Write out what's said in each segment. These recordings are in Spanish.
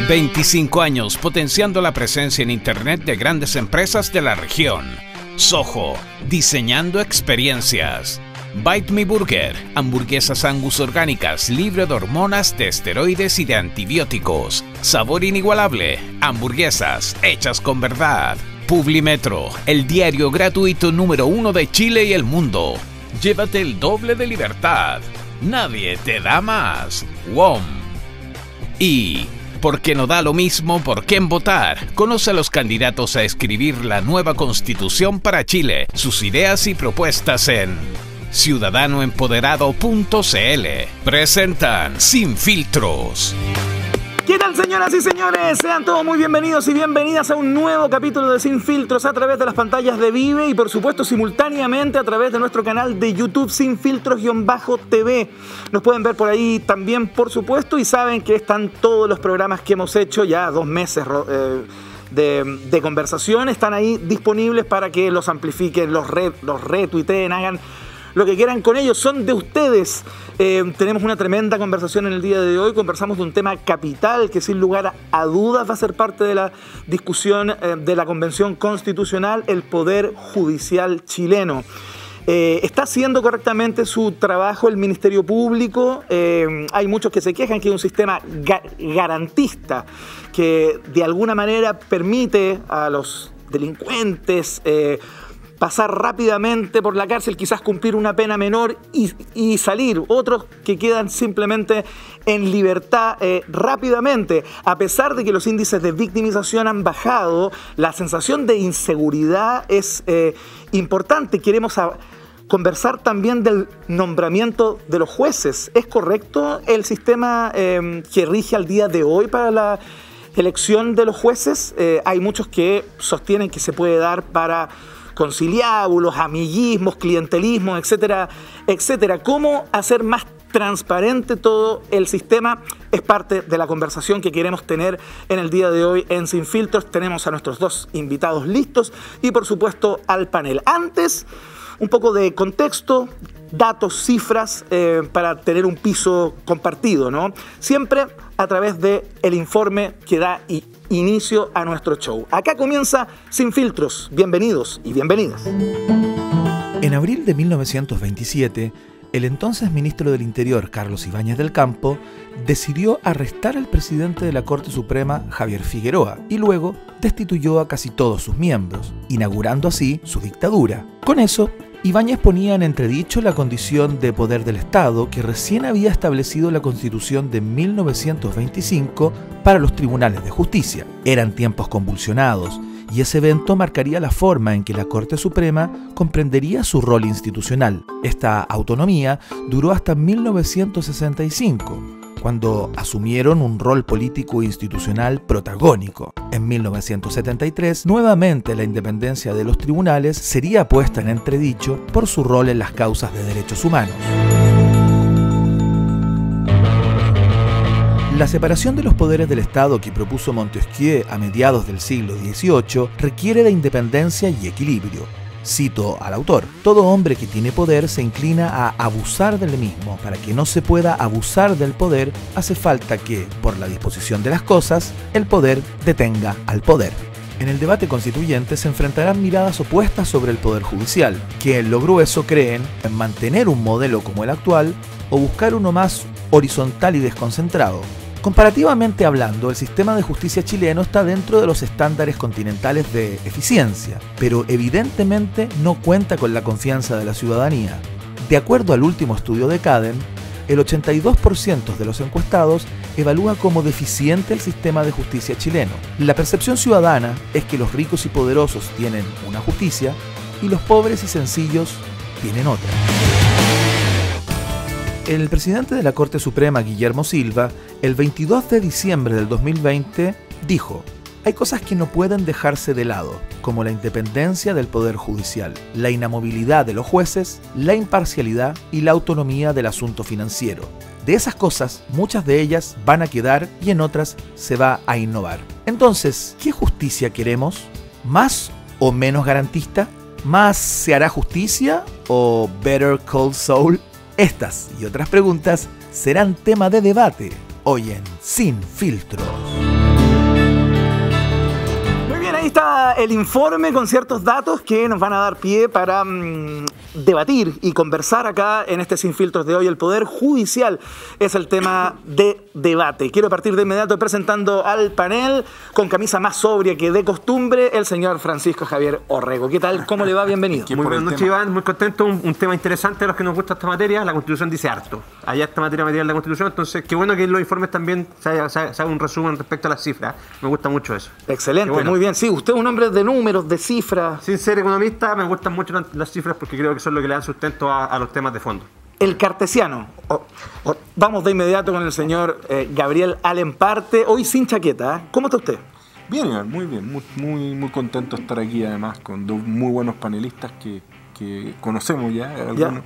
25 años potenciando la presencia en Internet de grandes empresas de la región. Soho, diseñando experiencias. Bite Me Burger, hamburguesas Angus orgánicas, libre de hormonas, de esteroides y de antibióticos. Sabor inigualable, hamburguesas hechas con verdad. Publimetro, el diario gratuito número 1 de Chile y el mundo. Llévate el doble de libertad. Nadie te da más. WOM. Y porque no da lo mismo por quién votar. Conoce a los candidatos a escribir la nueva Constitución para Chile, sus ideas y propuestas en ciudadanoempoderado.cl. Presentan Sin Filtros. ¿Qué tal, señoras y señores? Sean todos muy bienvenidos y bienvenidas a un nuevo capítulo de Sin Filtros a través de las pantallas de Vive y por supuesto simultáneamente a través de nuestro canal de YouTube Sin Filtros-TV. Nos pueden ver por ahí también, por supuesto, y saben que están todos los programas que hemos hecho, ya 2 meses de conversación, están ahí disponibles para que los amplifiquen, los retuiteen, hagan lo que quieran con ellos, son de ustedes. Tenemos una tremenda conversación en el día de hoy. Conversamos de un tema capital que sin lugar a dudas va a ser parte de la discusión de la Convención Constitucional, el Poder Judicial chileno. ¿Está haciendo correctamente su trabajo el Ministerio Público? Hay muchos que se quejan que es un sistema garantista que de alguna manera permite a los delincuentes pasar rápidamente por la cárcel, quizás cumplir una pena menor y salir. Otros que quedan simplemente en libertad rápidamente. A pesar de que los índices de victimización han bajado, la sensación de inseguridad es importante. Queremos conversar también del nombramiento de los jueces. ¿Es correcto el sistema que rige al día de hoy para la elección de los jueces? Hay muchos que sostienen que se puede dar para conciliábulos, amiguismos, clientelismo, etcétera, etcétera. ¿Cómo hacer más transparente todo el sistema? Es parte de la conversación que queremos tener en el día de hoy en Sin Filtros. Tenemos a nuestros 2 invitados listos y por supuesto al panel. Antes, un poco de contexto, datos, cifras, para tener un piso compartido, ¿no? Siempre a través del informe que da inicio a nuestro show. Acá comienza Sin Filtros. Bienvenidos y bienvenidas. En abril de 1927, el entonces ministro del Interior, Carlos Ibáñez del Campo, decidió arrestar al presidente de la Corte Suprema, Javier Figueroa, y luego destituyó a casi todos sus miembros, inaugurando así su dictadura. Con eso, Ibáñez ponía en entredicho la condición de poder del Estado que recién había establecido la Constitución de 1925 para los tribunales de justicia. Eran tiempos convulsionados y ese evento marcaría la forma en que la Corte Suprema comprendería su rol institucional. Esta autonomía duró hasta 1965, cuando asumieron un rol político e institucional protagónico. En 1973, nuevamente la independencia de los tribunales sería puesta en entredicho por su rol en las causas de derechos humanos. La separación de los poderes del Estado que propuso Montesquieu a mediados del siglo XVIII requiere de independencia y equilibrio. Cito al autor: todo hombre que tiene poder se inclina a abusar del mismo. Para que no se pueda abusar del poder, hace falta que, por la disposición de las cosas, el poder detenga al poder. En el debate constituyente se enfrentarán miradas opuestas sobre el poder judicial, que en lo grueso creen en mantener un modelo como el actual o buscar uno más horizontal y desconcentrado. Comparativamente hablando, el sistema de justicia chileno está dentro de los estándares continentales de eficiencia, pero evidentemente no cuenta con la confianza de la ciudadanía. De acuerdo al último estudio de Caden, el 82% de los encuestados evalúa como deficiente el sistema de justicia chileno. La percepción ciudadana es que los ricos y poderosos tienen una justicia y los pobres y sencillos tienen otra. El presidente de la Corte Suprema, Guillermo Silva, el 22 de diciembre del 2020, dijo: hay cosas que no pueden dejarse de lado, como la independencia del Poder Judicial, la inamovilidad de los jueces, la imparcialidad y la autonomía del asunto financiero. De esas cosas, muchas de ellas van a quedar y en otras se va a innovar. Entonces, ¿qué justicia queremos? ¿Más o menos garantista? ¿Más se hará justicia o Better Call Saul? Estas y otras preguntas serán tema de debate hoy en Sin Filtros. Ahí está el informe con ciertos datos que nos van a dar pie para debatir y conversar acá en este Sin Filtros de hoy. El Poder Judicial es el tema de debate. Quiero partir de inmediato presentando al panel con camisa más sobria que de costumbre, el señor Francisco Javier Orrego. ¿Qué tal? ¿Cómo le va? Bienvenido. Muy buenas noches, Iván. Muy contento. Un tema interesante a los que nos gusta esta materia. La Constitución dice harto. Allá está materia material de la Constitución. Entonces, qué bueno que en los informes también se haga un resumen respecto a las cifras. Me gusta mucho eso. Excelente, bueno. Muy bien. Sí, usted es un hombre de números, de cifras. Sin ser economista, me gustan mucho las cifras porque creo que son lo que le dan sustento a los temas de fondo. El cartesiano. Vamos de inmediato con el señor Gabriel Alemparte, hoy sin chaqueta. ¿Cómo está usted? Bien, Iván, muy bien. Muy contento de estar aquí, además, con dos muy buenos panelistas que conocemos ya, algunos.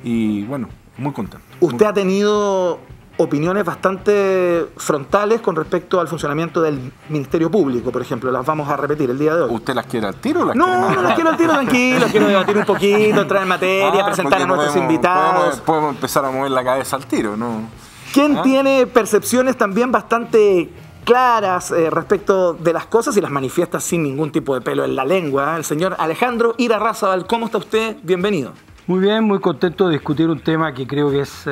Y bueno, muy contento. Usted ha tenido opiniones bastante frontales con respecto al funcionamiento del Ministerio Público, por ejemplo. Las vamos a repetir el día de hoy. ¿Usted las quiere al tiro o las quiere más? No las quiero al tiro, tranquilo. Quiero debatir un poquito, entrar en materia, presentar a nuestros invitados. Podemos empezar a mover la cabeza al tiro, ¿no? ¿Quién tiene percepciones también bastante claras respecto de las cosas y las manifiesta sin ningún tipo de pelo en la lengua? El señor Alejandro Irarrázaval. ¿Cómo está usted? Bienvenido. Muy bien, muy contento de discutir un tema que creo que es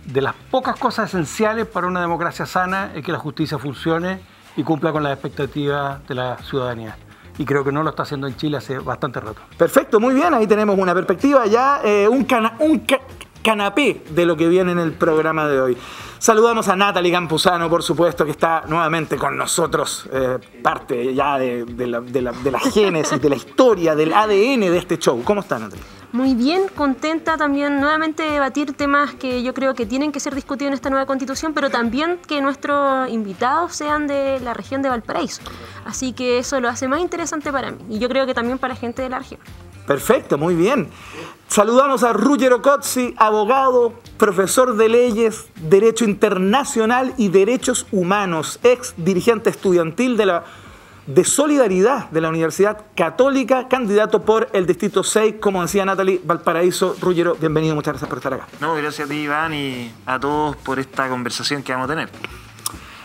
de las pocas cosas esenciales para una democracia sana, es que la justicia funcione y cumpla con las expectativas de la ciudadanía. Y creo que no lo está haciendo en Chile hace bastante rato. Perfecto, muy bien, ahí tenemos una perspectiva ya, un canapé de lo que viene en el programa de hoy. Saludamos a Natalie Campuzano, por supuesto, que está nuevamente con nosotros, parte ya de la génesis, de la historia, del ADN de este show. ¿Cómo está, Natalie? Muy bien, contenta también nuevamente de debatir temas que yo creo que tienen que ser discutidos en esta nueva Constitución, pero también que nuestros invitados sean de la región de Valparaíso. Así que eso lo hace más interesante para mí y yo creo que también para gente de la región. Perfecto, muy bien. Saludamos a Ruggero Cozzi, abogado, profesor de leyes, Derecho Internacional y Derechos Humanos, ex dirigente estudiantil de Solidaridad de la Universidad Católica, candidato por el Distrito 6, como decía Natalie, Valparaíso. Ruggero, bienvenido, muchas gracias por estar acá. No, gracias a ti, Iván, y a todos por esta conversación que vamos a tener.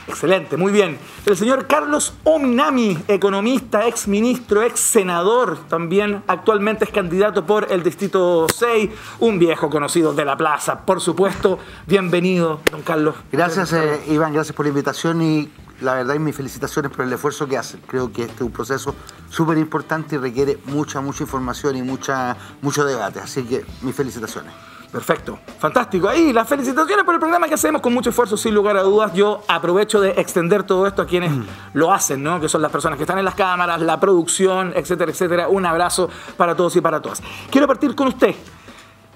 Excelente, muy bien. El señor Carlos Ominami, economista, ex ministro, ex senador, también actualmente es candidato por el Distrito 6, un viejo conocido de la plaza, por supuesto. Bienvenido, don Carlos. Gracias, Iván, gracias por la invitación y la verdad y mis felicitaciones por el esfuerzo que hacen. Creo que este es un proceso súper importante y requiere mucha información y mucho debate, así que mis felicitaciones. Perfecto, fantástico. Ahí las felicitaciones por el programa que hacemos con mucho esfuerzo, sin lugar a dudas. Yo aprovecho de extender todo esto a quienes lo hacen, ¿no? Que son las personas que están en las cámaras, la producción, etcétera, etcétera. Un abrazo para todos y para todas. Quiero partir con usted,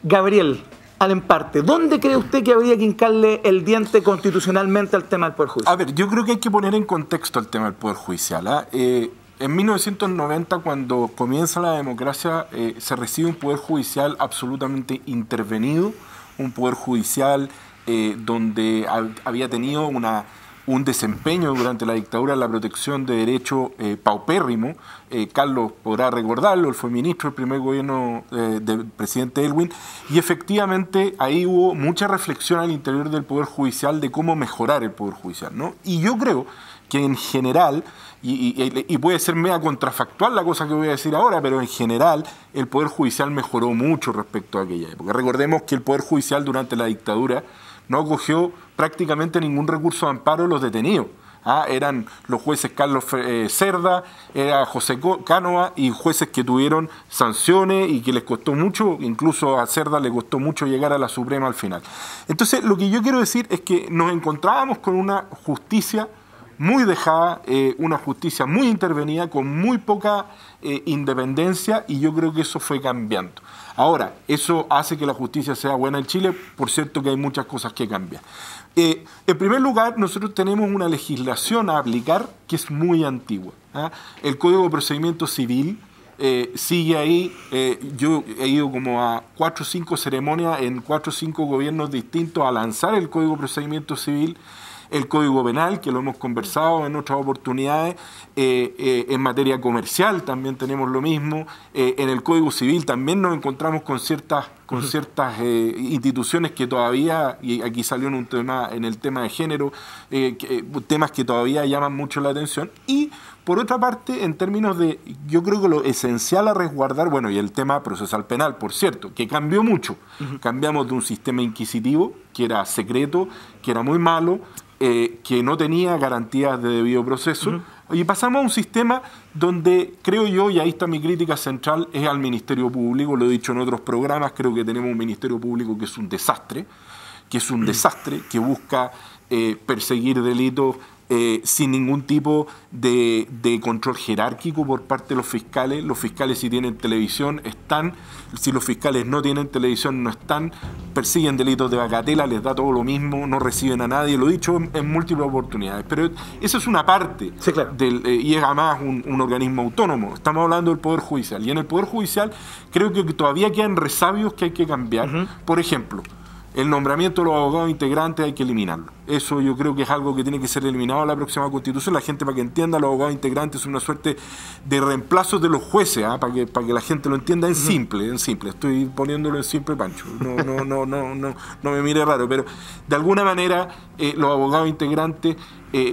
Gabriel Alemparte. ¿Dónde cree usted que habría que hincarle el diente constitucionalmente al tema del Poder Judicial? A ver, yo creo que hay que poner en contexto el tema del Poder Judicial. En 1990, cuando comienza la democracia, se recibe un Poder Judicial absolutamente intervenido, un Poder Judicial donde había tenido un desempeño durante la dictadura en la protección de derechos paupérrimo. Carlos podrá recordarlo, él fue ministro del primer gobierno del presidente Elwin, y efectivamente ahí hubo mucha reflexión al interior del Poder Judicial de cómo mejorar el Poder Judicial, ¿no? Y yo creo que en general, y puede ser media contrafactual la cosa que voy a decir ahora, pero en general el Poder Judicial mejoró mucho respecto a aquella época. Recordemos que el Poder Judicial durante la dictadura no acogió prácticamente ningún recurso de amparo a los detenidos. Eran los jueces Carlos Cerda, era José Cánova, y jueces que tuvieron sanciones y que les costó mucho, incluso a Cerda le costó mucho llegar a la Suprema al final. Entonces, lo que yo quiero decir es que nos encontrábamos con una justicia muy dejada, una justicia muy intervenida, con muy poca independencia, y yo creo que eso fue cambiando. Ahora, ¿eso hace que la justicia sea buena en Chile? Por cierto que hay muchas cosas que cambian. En primer lugar, nosotros tenemos una legislación a aplicar que es muy antigua. El Código de Procedimiento Civil sigue ahí. Yo he ido como a 4 o 5 ceremonias en 4 o 5 gobiernos distintos a lanzar el Código de Procedimiento Civil. el Código Penal, que lo hemos conversado en otras oportunidades, en materia comercial también tenemos lo mismo, en el Código Civil también nos encontramos con ciertas instituciones que todavía, y aquí salió en el tema de género, temas que todavía llaman mucho la atención. Y por otra parte, en términos de, yo creo que lo esencial a resguardar, bueno, y el tema procesal penal, por cierto, que cambió mucho. Cambiamos de un sistema inquisitivo, que era secreto, que era muy malo, que no tenía garantías de debido proceso, y pasamos a un sistema donde creo yo, y ahí está mi crítica central, es al Ministerio Público. Lo he dicho en otros programas, creo que tenemos un Ministerio Público que es un desastre, que busca perseguir delitos sin ningún tipo de control jerárquico por parte de los fiscales. Los fiscales, si tienen televisión, están; si los fiscales no tienen televisión, no están. Persiguen delitos de bagatela, les da todo lo mismo, no reciben a nadie. Lo he dicho en múltiples oportunidades, pero eso es una parte, sí, claro, y es además un organismo autónomo. Estamos hablando del Poder Judicial, y en el Poder Judicial creo que todavía quedan resabios que hay que cambiar. Por ejemplo, el nombramiento de los abogados integrantes hay que eliminarlo. Eso yo creo que es algo que tiene que ser eliminado en la próxima Constitución. La gente, para que entienda, los abogados integrantes son una suerte de reemplazo de los jueces, para que la gente lo entienda en simple. Estoy poniéndolo en simple, Pancho. No me mire raro, pero de alguna manera los abogados integrantes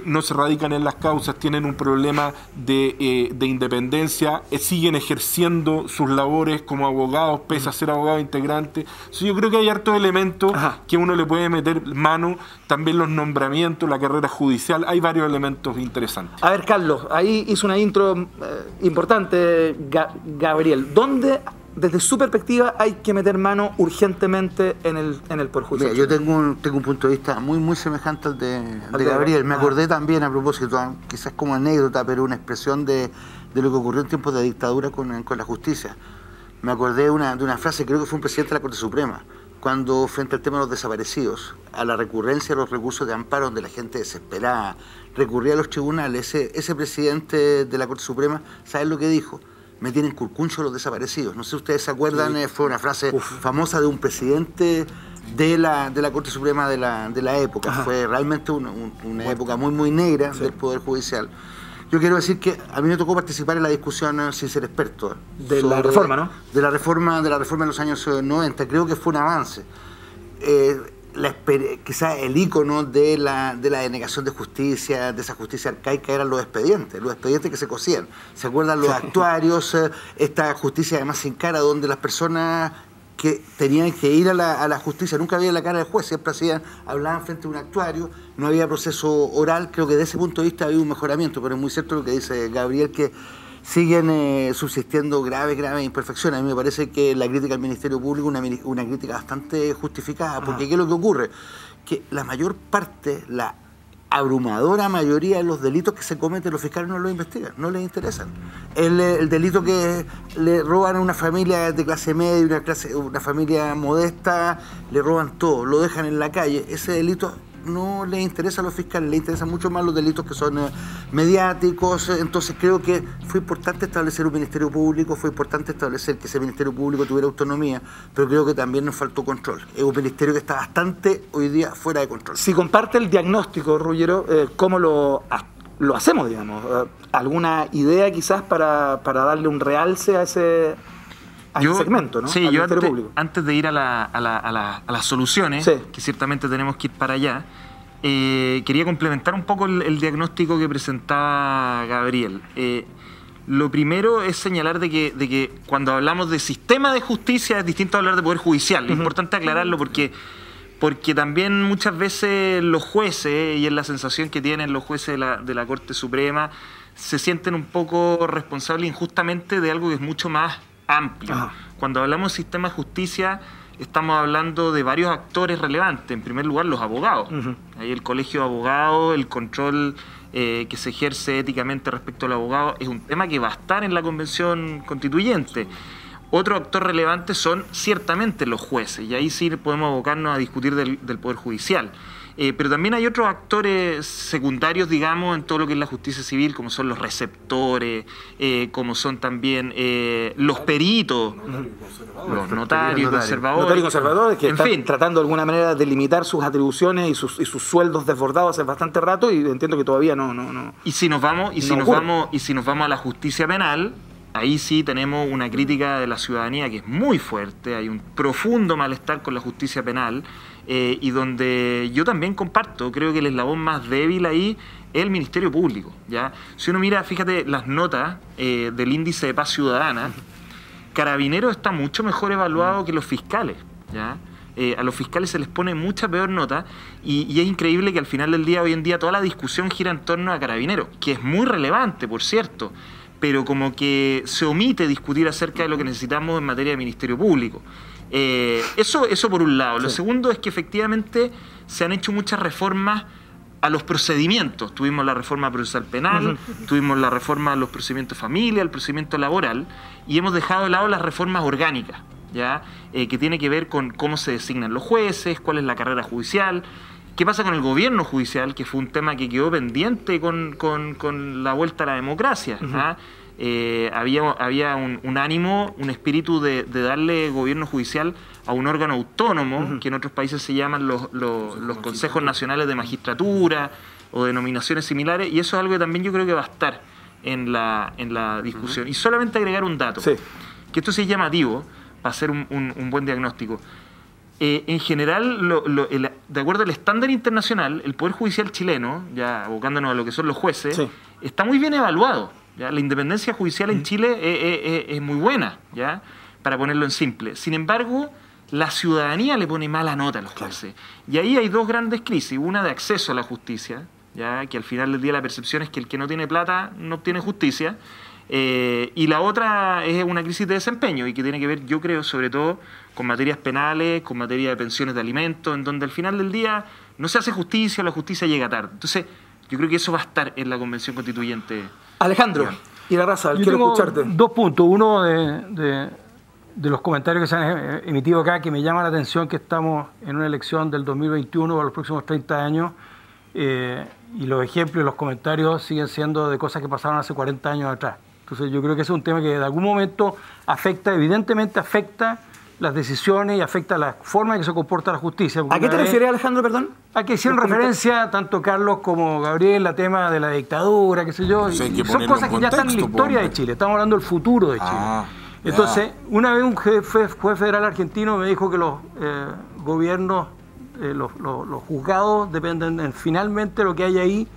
no se radican en las causas, tienen un problema de independencia, siguen ejerciendo sus labores como abogados pese a ser abogados integrantes. Entonces, yo creo que hay hartos elementos que uno le puede meter mano, también los nombramientos, la carrera judicial, hay varios elementos interesantes. A ver, Carlos, ahí hizo una intro importante, Gabriel. ¿Dónde, desde su perspectiva, hay que meter mano urgentemente en el Poder Judicial? Mira, yo tengo un punto de vista muy semejante al de Gabriel. Me acordé también, a propósito, quizás como anécdota, pero una expresión de lo que ocurrió en tiempos de dictadura con la justicia. Me acordé de una frase, creo que fue un presidente de la Corte Suprema, cuando frente al tema de los desaparecidos, a la recurrencia de los recursos de amparo, donde la gente desesperada recurría a los tribunales, ese presidente de la Corte Suprema, ¿saben lo que dijo? Me tienen curcuncho los desaparecidos. No sé si ustedes se acuerdan, fue una frase famosa de un presidente de la Corte Suprema de la época. Fue realmente una época muy negra del Poder Judicial. Yo quiero decir que a mí me tocó participar en la discusión, sin ser experto, de la reforma, ¿no? De la reforma en los años 90. Creo que fue un avance. Quizás el ícono de la denegación de justicia, de esa justicia arcaica, eran los expedientes que se cosían. ¿Se acuerdan los actuarios? Esta justicia además sin cara, donde las personas que tenían que ir a la justicia nunca veían la cara del juez, siempre hablaban frente a un actuario, no había proceso oral. Creo que desde ese punto de vista había un mejoramiento, pero es muy cierto lo que dice Gabriel, que siguen subsistiendo graves imperfecciones. A mí me parece que la crítica al Ministerio Público es una crítica bastante justificada, porque ¿qué es lo que ocurre? Que la mayor parte, la abrumadora mayoría de los delitos que se cometen, los fiscales no los investigan, no les interesan. El delito que le roban a una familia de clase media, una familia modesta, le roban todo, lo dejan en la calle, ese delito no les interesa a los fiscales, les interesan mucho más los delitos que son mediáticos. Entonces creo que fue importante establecer un Ministerio Público, fue importante establecer que ese Ministerio Público tuviera autonomía, pero creo que también nos faltó control. Es un ministerio que está bastante hoy día fuera de control. Si comparte el diagnóstico, Ruggiero, ¿cómo lo hacemos, digamos? ¿Alguna idea quizás para darle un realce a ese segmento, ¿no? Sí, yo antes de ir a las soluciones, que ciertamente tenemos que ir para allá, quería complementar un poco el diagnóstico que presentaba Gabriel. Lo primero es señalar de que cuando hablamos de sistema de justicia es distinto a hablar de poder judicial. Es importante aclararlo porque también muchas veces los jueces, y es la sensación que tienen los jueces de la Corte Suprema, se sienten un poco responsables injustamente de algo que es mucho más amplio. Cuando hablamos de sistema de justicia, estamos hablando de varios actores relevantes. En primer lugar, los abogados. Ahí el colegio de abogados, el control que se ejerce éticamente respecto al abogado, es un tema que va a estar en la Convención Constituyente. Otro actor relevante son ciertamente los jueces, y ahí sí podemos abocarnos a discutir del Poder Judicial. Pero también hay otros actores secundarios, digamos, en todo lo que es la justicia civil, como son los receptores, como son también los peritos, los notarios, conservadores, que están tratando de alguna manera de limitar sus atribuciones y sus sueldos desbordados hace bastante rato, y entiendo que todavía no. Y si nos vamos a la justicia penal, ahí sí tenemos una crítica de la ciudadanía que es muy fuerte, hay un profundo malestar con la justicia penal, y donde yo también comparto, creo que el eslabón más débil ahí es el Ministerio Público, ¿ya? Si uno mira, fíjate, las notas del índice de paz ciudadana, Carabineros está mucho mejor evaluado que los fiscales, ¿ya? A los fiscales se les pone mucha peor nota, y es increíble que al final del día, hoy en día, toda la discusión gira en torno a Carabineros, que es muy relevante, por cierto, pero como que se omite discutir acerca de lo que necesitamos en materia de Ministerio Público. Eso por un lado. Lo segundo es que efectivamente se han hecho muchas reformas a los procedimientos. Tuvimos la reforma procesal penal, tuvimos la reforma a los procedimientos de familia, el procedimiento laboral, y hemos dejado de lado las reformas orgánicas, ¿ya? Que tiene que ver con cómo se designan los jueces, cuál es la carrera judicial, qué pasa con el gobierno judicial, que fue un tema que quedó pendiente con la vuelta a la democracia. Había un ánimo, un espíritu de darle gobierno judicial a un órgano autónomo, que en otros países se llaman los consejos nacionales de magistratura o denominaciones similares, y eso es algo que también yo creo que va a estar en la discusión. Y solamente agregar un dato, que esto sí es llamativo para hacer un buen diagnóstico. En general, de acuerdo al estándar internacional, el Poder Judicial chileno, ya abocándonos a lo que son los jueces, está muy bien evaluado. ¿Ya? La independencia judicial en Chile es muy buena, ¿ya? Para ponerlo en simple. Sin embargo, la ciudadanía le pone mala nota a los jueces. Y ahí hay dos grandes crisis. Una de acceso a la justicia, ¿ya? Que al final del día la percepción es que el que no tiene plata no obtiene justicia. Y la otra es una crisis de desempeño, y que tiene que ver, yo creo, sobre todo con materias penales, con materia de pensiones de alimentos, en donde al final del día no se hace justicia o la justicia llega tarde. Entonces, yo creo que eso va a estar en la Convención Constituyente. Alejandro, y la raza, quiero escucharte. 2 puntos. Uno de los comentarios que se han emitido acá, que me llama la atención, que estamos en una elección del 2021 para los próximos 30 años, y los ejemplos y los comentarios siguen siendo de cosas que pasaron hace 40 años atrás. Entonces yo creo que ese es un tema que de algún momento evidentemente afecta las decisiones y afecta la forma en que se comporta la justicia. ¿A qué te refieres, Alejandro, perdón? A que hicieron referencia tanto Carlos como Gabriel al tema de la dictadura, qué sé yo. Son cosas que ya están en la historia de Chile. Estamos hablando del futuro de Chile. Entonces, una vez un juez federal argentino me dijo que los gobiernos, los juzgados dependen, finalmente lo que hay ahí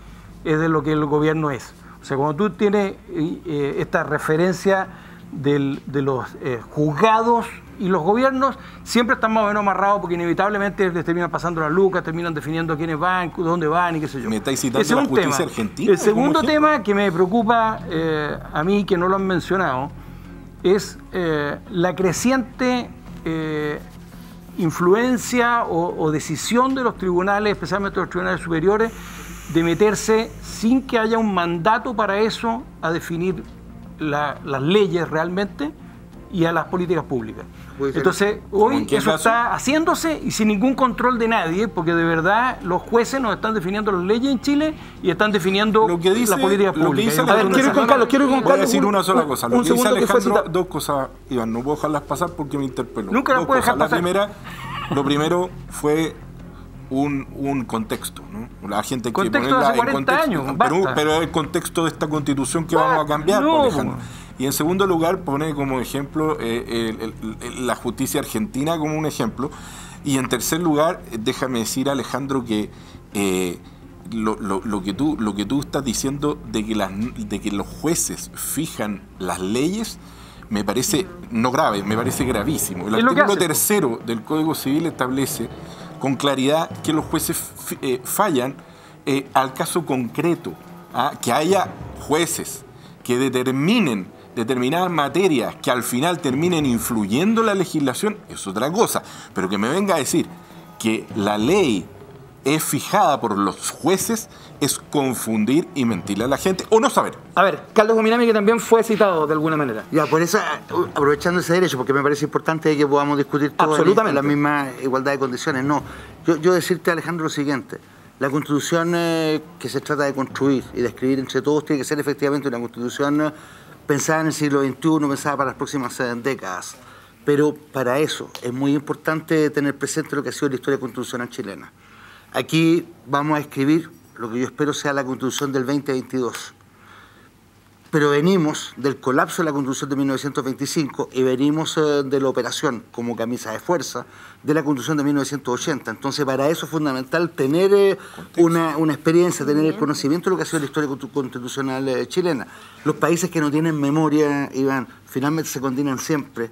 es de lo que el gobierno es. O sea, cuando tú tienes esta referencia de los juzgados y los gobiernos, siempre están más o menos amarrados, porque inevitablemente les terminan pasando las lucas, terminan definiendo quiénes van, dónde van y qué sé yo. Me estáis citando la justicia argentina. El segundo tema que me preocupa a mí, que no lo han mencionado, es la creciente influencia o decisión de los tribunales, especialmente los tribunales superiores, de meterse sin que haya un mandato para eso a definir las leyes realmente y a las políticas públicas. Entonces, hoy eso está haciéndose y sin ningún control de nadie, porque de verdad los jueces nos están definiendo las leyes en Chile y están definiendo las políticas públicas. A ver, quiero ir con Carlos. Voy a decir una sola cosa. Lo que dice Alejandro, 2 cosas, Iván, no puedo dejarlas pasar porque me interpeló. Nunca las puedes dejar pasar. Lo primero fue un contexto, ¿no? La gente que contexto de hace 40 años, pero el contexto de esta Constitución que vamos a cambiar, Alejandro. Y en segundo lugar, pone como ejemplo la justicia argentina como un ejemplo. Y en tercer lugar, déjame decir, Alejandro, que lo que tú estás diciendo de que los jueces fijan las leyes, me parece no grave, me parece gravísimo. El artículo 3 del Código Civil establece con claridad que los jueces fallan al caso concreto, que haya jueces que determinen determinadas materias que al final terminen influyendo la legislación es otra cosa, pero que me venga a decir que la ley es fijada por los jueces es confundir y mentirle a la gente o no saber. A ver, Carlos Gominami, que también fue citado de alguna manera. Ya, por eso, aprovechando ese derecho, porque me parece importante que podamos discutir todos en la misma igualdad de condiciones. No, yo decirte, Alejandro, lo siguiente. La Constitución que se trata de construir y de escribir entre todos tiene que ser efectivamente una Constitución pensada en el siglo XXI, pensada para las próximas décadas. Pero para eso es muy importante tener presente lo que ha sido la historia constitucional chilena. Aquí vamos a escribir lo que yo espero sea la Constitución del 2022. Pero venimos del colapso de la Constitución de 1925 y venimos de la operación como camisa de fuerza de la Constitución de 1980. Entonces, para eso es fundamental tener una experiencia, tener el conocimiento de lo que ha sido la historia constitucional chilena. Los países que no tienen memoria, Iván, finalmente se condenan siempre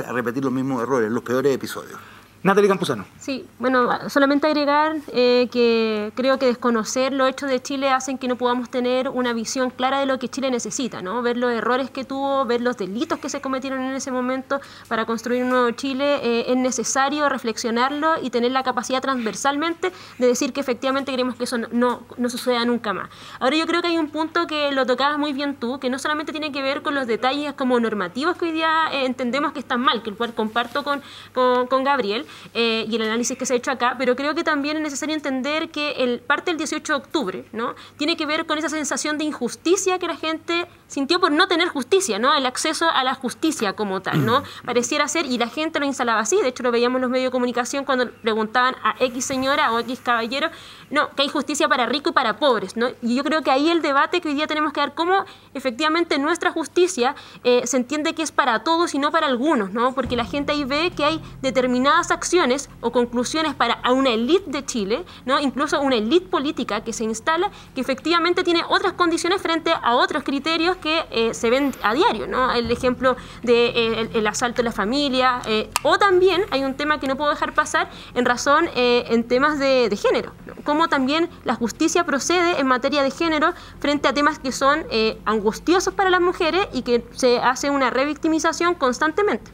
a repetir los mismos errores, los peores episodios. Natalie Campuzano. Sí, bueno, solamente agregar que creo que desconocer los hechos de Chile hacen que no podamos tener una visión clara de lo que Chile necesita, ¿no? Ver los errores que tuvo, ver los delitos que se cometieron en ese momento para construir un nuevo Chile. Es necesario reflexionarlo y tener la capacidad transversalmente de decir que efectivamente queremos que eso no suceda nunca más. Ahora yo creo que hay un punto que lo tocabas muy bien tú, que no solamente tiene que ver con los detalles como normativos que hoy día entendemos que están mal, que el cual comparto con Gabriel, y el análisis que se ha hecho acá, pero creo que también es necesario entender que parte del 18 de octubre, ¿no? Tiene que ver con esa sensación de injusticia que la gente sintió por no tener justicia, ¿no? El acceso a la justicia como tal, ¿no? Pareciera ser, y la gente lo instalaba así, de hecho lo veíamos en los medios de comunicación cuando preguntaban a X señora o X caballero, no, que hay justicia para ricos y para pobres, ¿no? Y yo creo que ahí el debate que hoy día tenemos que dar, cómo efectivamente nuestra justicia se entiende que es para todos y no para algunos, ¿no? Porque la gente ahí ve que hay determinadas acciones o conclusiones para una élite de Chile, ¿no? Incluso una élite política que se instala, que efectivamente tiene otras condiciones frente a otros criterios que se ven a diario, ¿no? El ejemplo de el asalto a la familia, o también hay un tema que no puedo dejar pasar en razón en temas de género, ¿no? Cómo también la justicia procede en materia de género frente a temas que son angustiosos para las mujeres y que se hace una revictimización constantemente.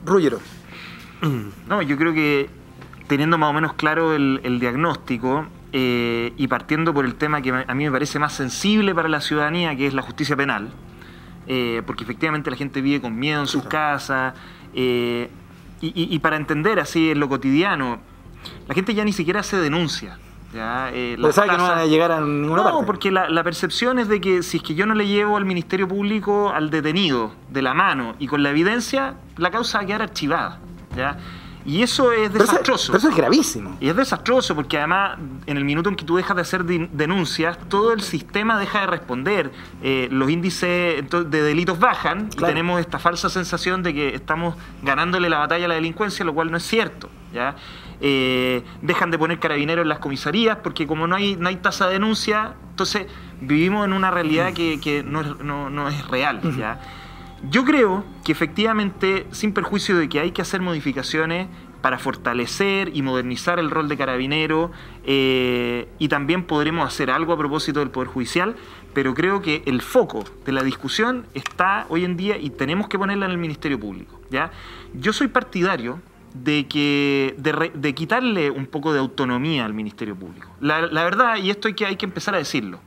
Ruggiero. No, yo creo que teniendo más o menos claro el diagnóstico y partiendo por el tema que a mí me parece más sensible para la ciudadanía, que es la justicia penal, porque efectivamente la gente vive con miedo en sus casas, y para entender así en lo cotidiano, la gente ya ni siquiera hace denuncia. ¿Ya? Pues sabe que no van a llegar a ninguna parte. No, porque la percepción es de que si es que yo no le llevo al Ministerio Público al detenido de la mano y con la evidencia, la causa va a quedar archivada, ¿ya? Y eso es desastroso. Pero eso es gravísimo. Y es desastroso porque además en el minuto en que tú dejas de hacer denuncias, todo el sistema deja de responder. Los índices de delitos bajan, claro, y tenemos esta falsa sensación de que estamos ganándole la batalla a la delincuencia, lo cual no es cierto, ¿ya? Dejan de poner carabineros en las comisarías porque como no hay tasa de denuncia, entonces vivimos en una realidad que no es real, ¿ya? Yo creo que efectivamente, sin perjuicio de que hay que hacer modificaciones para fortalecer y modernizar el rol de carabinero, y también podremos hacer algo a propósito del Poder Judicial, pero creo que el foco de la discusión está hoy en día y tenemos que ponerla en el Ministerio Público, ¿ya? Yo soy partidario de quitarle un poco de autonomía al Ministerio Público. La verdad, y esto hay que empezar a decirlo,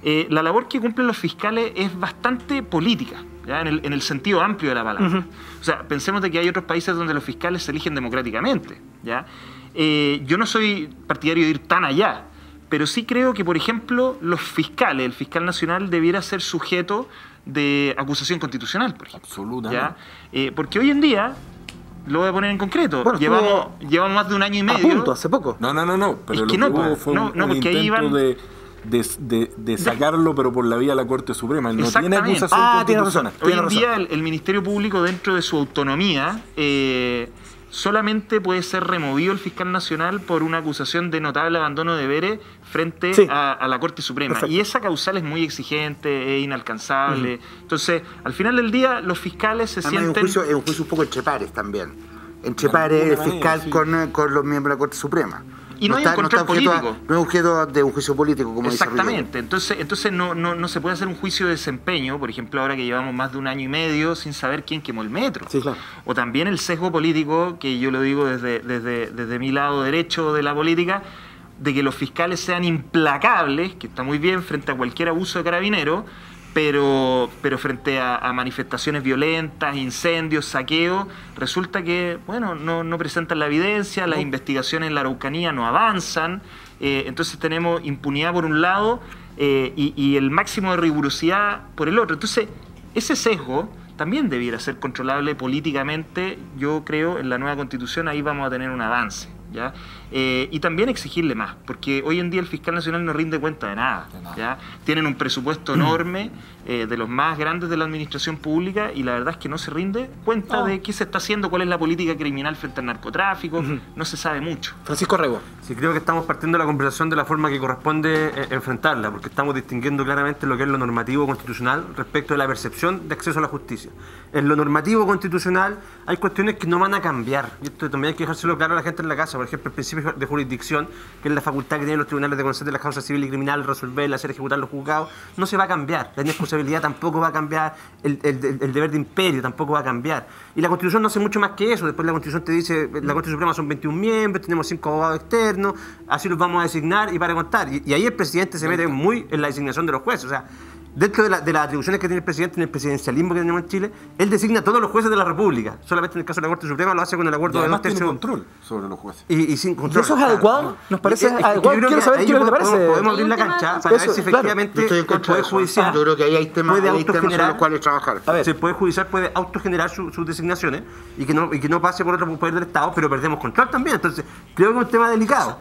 la labor que cumplen los fiscales es bastante política, ¿ya? En el sentido amplio de la palabra. O sea, pensemos de que hay otros países donde los fiscales se eligen democráticamente, ¿ya? Yo no soy partidario de ir tan allá, pero sí creo que, por ejemplo, los fiscales, el fiscal nacional debiera ser sujeto de acusación constitucional, por ejemplo. Absolutamente. ¿Ya? Porque hoy en día, lo voy a poner en concreto, bueno, llevamos más de un año y medio. A punto, hace poco. No, pero es que lo que hubo fue un porque ahí intento iban de sacarlo, pero por la vía de la Corte Suprema. No tiene acusación constitucional. Hoy en día el Ministerio Público, dentro de su autonomía, solamente puede ser removido el fiscal nacional por una acusación de notable abandono de deberes frente a la Corte Suprema. Perfecto. Y esa causal es muy exigente, es inalcanzable. Entonces, al final del día, los fiscales se sienten... Es un juicio un poco entre pares también. Entre pares el fiscal con los miembros de la Corte Suprema. Y no hay un control político. No es objeto de un juicio político, como exactamente. Entonces no se puede hacer un juicio de desempeño, por ejemplo, ahora que llevamos más de 1 año y medio sin saber quién quemó el metro. Sí, claro. O también el sesgo político, que yo lo digo desde mi lado derecho de la política, de que los fiscales sean implacables, que está muy bien frente a cualquier abuso de carabineros, pero frente a manifestaciones violentas, incendios, saqueos, resulta que, bueno, no presentan la evidencia, las investigaciones en la Araucanía no avanzan, entonces tenemos impunidad por un lado y el máximo de rigurosidad por el otro. Entonces, ese sesgo también debiera ser controlable políticamente, yo creo, en la nueva Constitución ahí vamos a tener un avance, ¿ya? Y también exigirle más, porque hoy en día el fiscal nacional no rinde cuenta de nada, ¿ya? Tienen un presupuesto enorme, de los más grandes de la administración pública, y la verdad es que no se rinde cuenta de qué se está haciendo, cuál es la política criminal frente al narcotráfico, no se sabe mucho. Francisco Rego. Sí, creo que estamos partiendo la conversación de la forma que corresponde enfrentarla, porque estamos distinguiendo claramente lo que es lo normativo constitucional respecto de la percepción de acceso a la justicia. En lo normativo constitucional hay cuestiones que no van a cambiar, y esto también hay que dejárselo claro a la gente en la casa. Por ejemplo, el principio de jurisdicción, que es la facultad que tienen los tribunales de conocer de las causas civil y criminal, resolverlas, hacer ejecutar los juzgados, no se va a cambiar. La inexcusabilidad tampoco va a cambiar, el deber de imperio tampoco va a cambiar. Y la Constitución no hace mucho más que eso. Después la Constitución te dice, la Corte Suprema son 21 miembros, tenemos 5 abogados externos, así los vamos a designar y para contar. Y ahí el presidente se mete muy en la designación de los jueces. O sea, dentro de las atribuciones que tiene el presidente en el presidencialismo que tenemos en Chile, él designa a todos los jueces de la República. Solamente en el caso de la Corte Suprema lo hace con el acuerdo de 2 tercios. Tiene control sobre los jueces. Y sin control. ¿Y eso es adecuado? ¿Nos parece adecuado? Quiero saber qué te parece. Podemos abrir la cancha para ver si efectivamente el Poder Judicial yo creo que ahí hay temas sobre los cuales trabajar. A ver, si el Poder Judicial puede autogenerar sus designaciones y que no pase por otro poder del Estado, pero perdemos control también. Entonces, creo que es un tema delicado.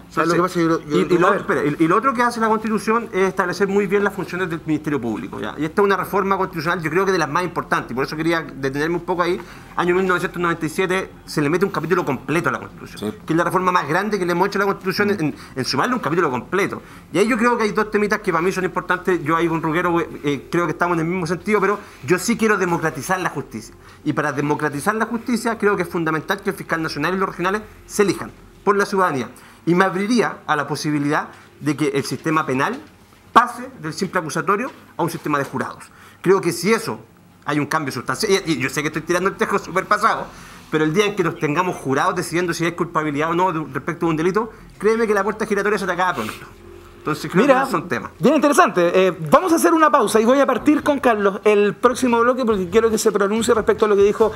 Y lo otro que hace la Constitución es establecer muy bien las funciones del Ministerio Público, ¿ya? Y esta es una reforma constitucional, yo creo que de las más importantes, y por eso quería detenerme un poco ahí. Año 1997 se le mete un capítulo completo a la Constitución, que es la reforma más grande que le hemos hecho a la Constitución en sumarle un capítulo completo. Y ahí yo creo que hay 2 temitas que para mí son importantes. Yo ahí con Ruggero creo que estamos en el mismo sentido, pero yo sí quiero democratizar la justicia. Y para democratizar la justicia creo que es fundamental que el fiscal nacional y los regionales se elijan por la ciudadanía. Y me abriría a la posibilidad de que el sistema penal pase del simple acusatorio a un sistema de jurados. Creo que si eso hay un cambio sustancial, y yo sé que estoy tirando el tejo súper pasado, pero el día en que nos tengamos jurados decidiendo si hay culpabilidad o no respecto a un delito, créeme que la puerta giratoria se te acaba pronto. Entonces creo que esos son temas. Bien interesante. Vamos a hacer una pausa y voy a partir con Carlos el próximo bloque porque quiero que se pronuncie respecto a lo que dijo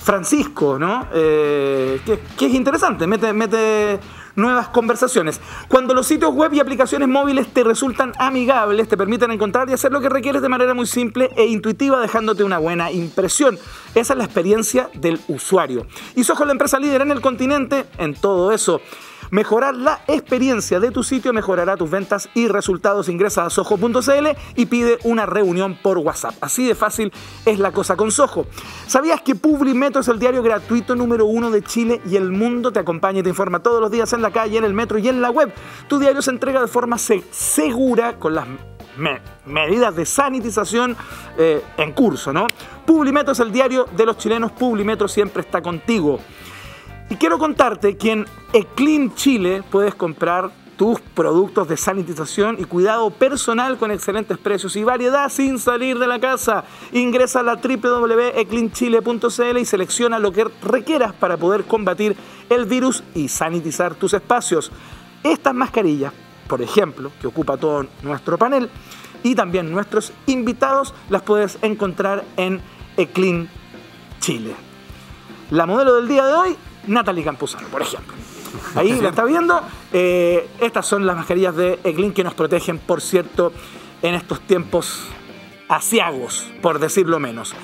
Francisco, ¿no? Que es interesante, mete nuevas conversaciones. Cuando los sitios web y aplicaciones móviles te resultan amigables, te permiten encontrar y hacer lo que requieres de manera muy simple e intuitiva, dejándote una buena impresión. Esa es la experiencia del usuario. Y Soho es la empresa líder en el continente en todo eso. Mejorar la experiencia de tu sitio mejorará tus ventas y resultados. Ingresa a soho.cl y pide una reunión por WhatsApp. Así de fácil es la cosa con Soho. ¿Sabías que Publimetro es el diario gratuito número 1 de Chile y el mundo? Te acompaña y te informa todos los días en la calle, en el metro y en la web. Tu diario se entrega de forma segura con las medidas de sanitización en curso, ¿no? Publimetro es el diario de los chilenos. Publimetro siempre está contigo. Y quiero contarte que en Eclin Chile puedes comprar tus productos de sanitización y cuidado personal con excelentes precios y variedad sin salir de la casa. Ingresa a la www.eclinchile.cl y selecciona lo que requieras para poder combatir el virus y sanitizar tus espacios. Estas mascarillas, por ejemplo, que ocupa todo nuestro panel y también nuestros invitados, las puedes encontrar en Eclin Chile. La modelo del día de hoy, Natalie Campuzano, por ejemplo. Ahí la está viendo. Estas son las mascarillas de Eclin que nos protegen, por cierto, en estos tiempos aciagos, por decirlo menos.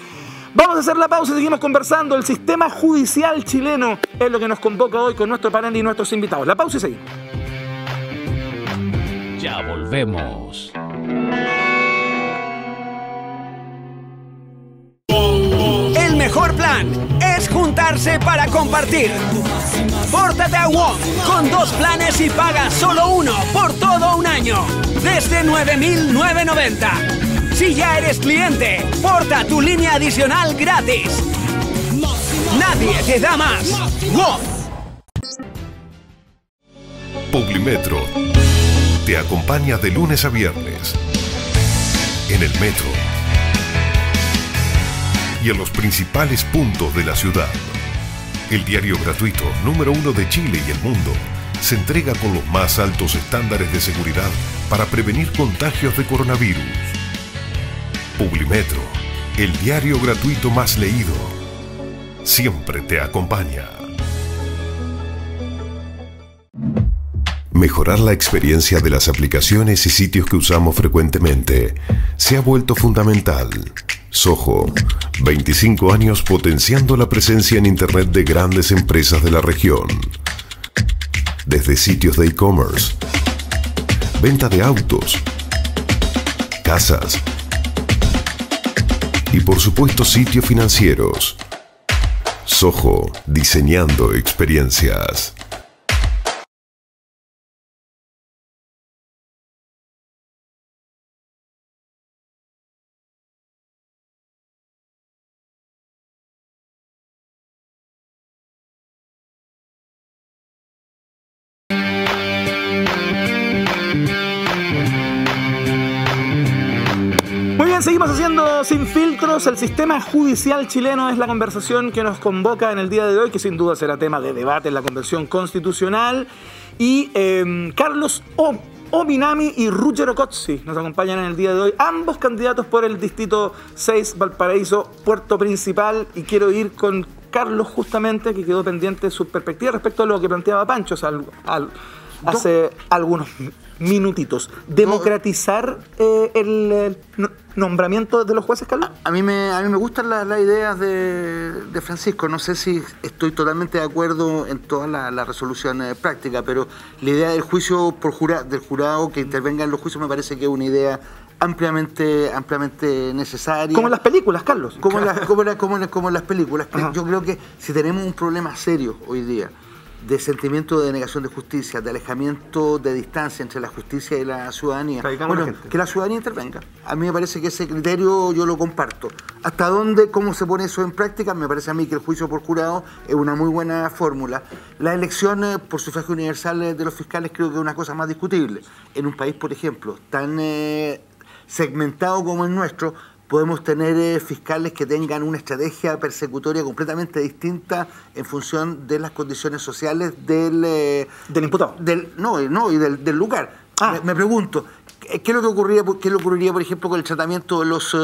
Vamos a hacer la pausa y seguimos conversando. El sistema judicial chileno es lo que nos convoca hoy con nuestro panel y nuestros invitados. La pausa y seguimos. Ya volvemos. El mejor plan es juntarse para compartir. Pórtate a WOM con 2 planes y paga solo uno por todo un año, desde 9.990. Si ya eres cliente, porta tu línea adicional gratis. Nadie te da más. WOM. Publimetro te acompaña de lunes a viernes en el metro y en los principales puntos de la ciudad. El diario gratuito número 1 de Chile y el mundo se entrega con los más altos estándares de seguridad para prevenir contagios de coronavirus. Publimetro, el diario gratuito más leído, siempre te acompaña. Mejorar la experiencia de las aplicaciones y sitios que usamos frecuentemente se ha vuelto fundamental. Soho, 25 años potenciando la presencia en Internet de grandes empresas de la región. Desde sitios de e-commerce, venta de autos, casas y por supuesto sitios financieros. Soho, diseñando experiencias. Seguimos haciendo Sin Filtros. El sistema judicial chileno es la conversación que nos convoca en el día de hoy, que sin duda será tema de debate en la Convención Constitucional. Y Carlos Ominami y Ruggero Cozzi nos acompañan en el día de hoy, ambos candidatos por el Distrito 6, Valparaíso, Puerto Principal. Y quiero ir con Carlos justamente, que quedó pendiente su perspectiva respecto a lo que planteaba Pancho hace algunos minutitos. ¿Democratizar el nombramiento de los jueces, Carlos? A mí me gustan las ideas de Francisco. No sé si estoy totalmente de acuerdo en toda la resolución práctica, pero la idea del juicio del jurado que intervenga en los juicios me parece que es una idea ampliamente necesaria. Como en las películas, Carlos. Como en las películas. Yo creo que si tenemos un problema serio hoy día de sentimiento de denegación de justicia, de alejamiento de distancia entre la justicia y la ciudadanía, que la ciudadanía intervenga. A mí me parece que ese criterio yo lo comparto. ¿Hasta dónde, cómo se pone eso en práctica? Me parece a mí que el juicio por jurado es una muy buena fórmula. La elección por sufragio universal de los fiscales creo que es una cosa más discutible. En un país, por ejemplo, tan segmentado como el nuestro, podemos tener fiscales que tengan una estrategia persecutoria completamente distinta en función de las condiciones sociales del imputado. Y del lugar. Me pregunto, ¿qué es lo que ocurriría, por ejemplo, con el tratamiento de los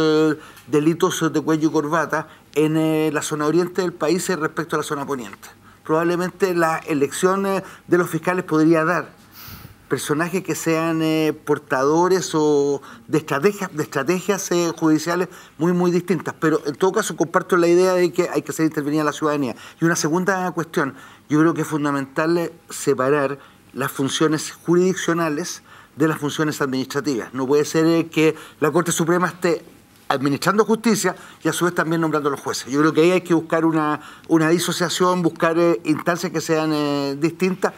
delitos de cuello y corbata en la zona oriente del país respecto a la zona poniente? Probablemente la elección de los fiscales podría dar personajes que sean portadores o de estrategias judiciales muy distintas. Pero en todo caso comparto la idea de que hay que hacer intervenir a la ciudadanía. Y una segunda cuestión, yo creo que es fundamental separar las funciones jurisdiccionales de las funciones administrativas. No puede ser que la Corte Suprema esté administrando justicia y a su vez también nombrando a los jueces. Yo creo que ahí hay que buscar una disociación, buscar instancias que sean distintas,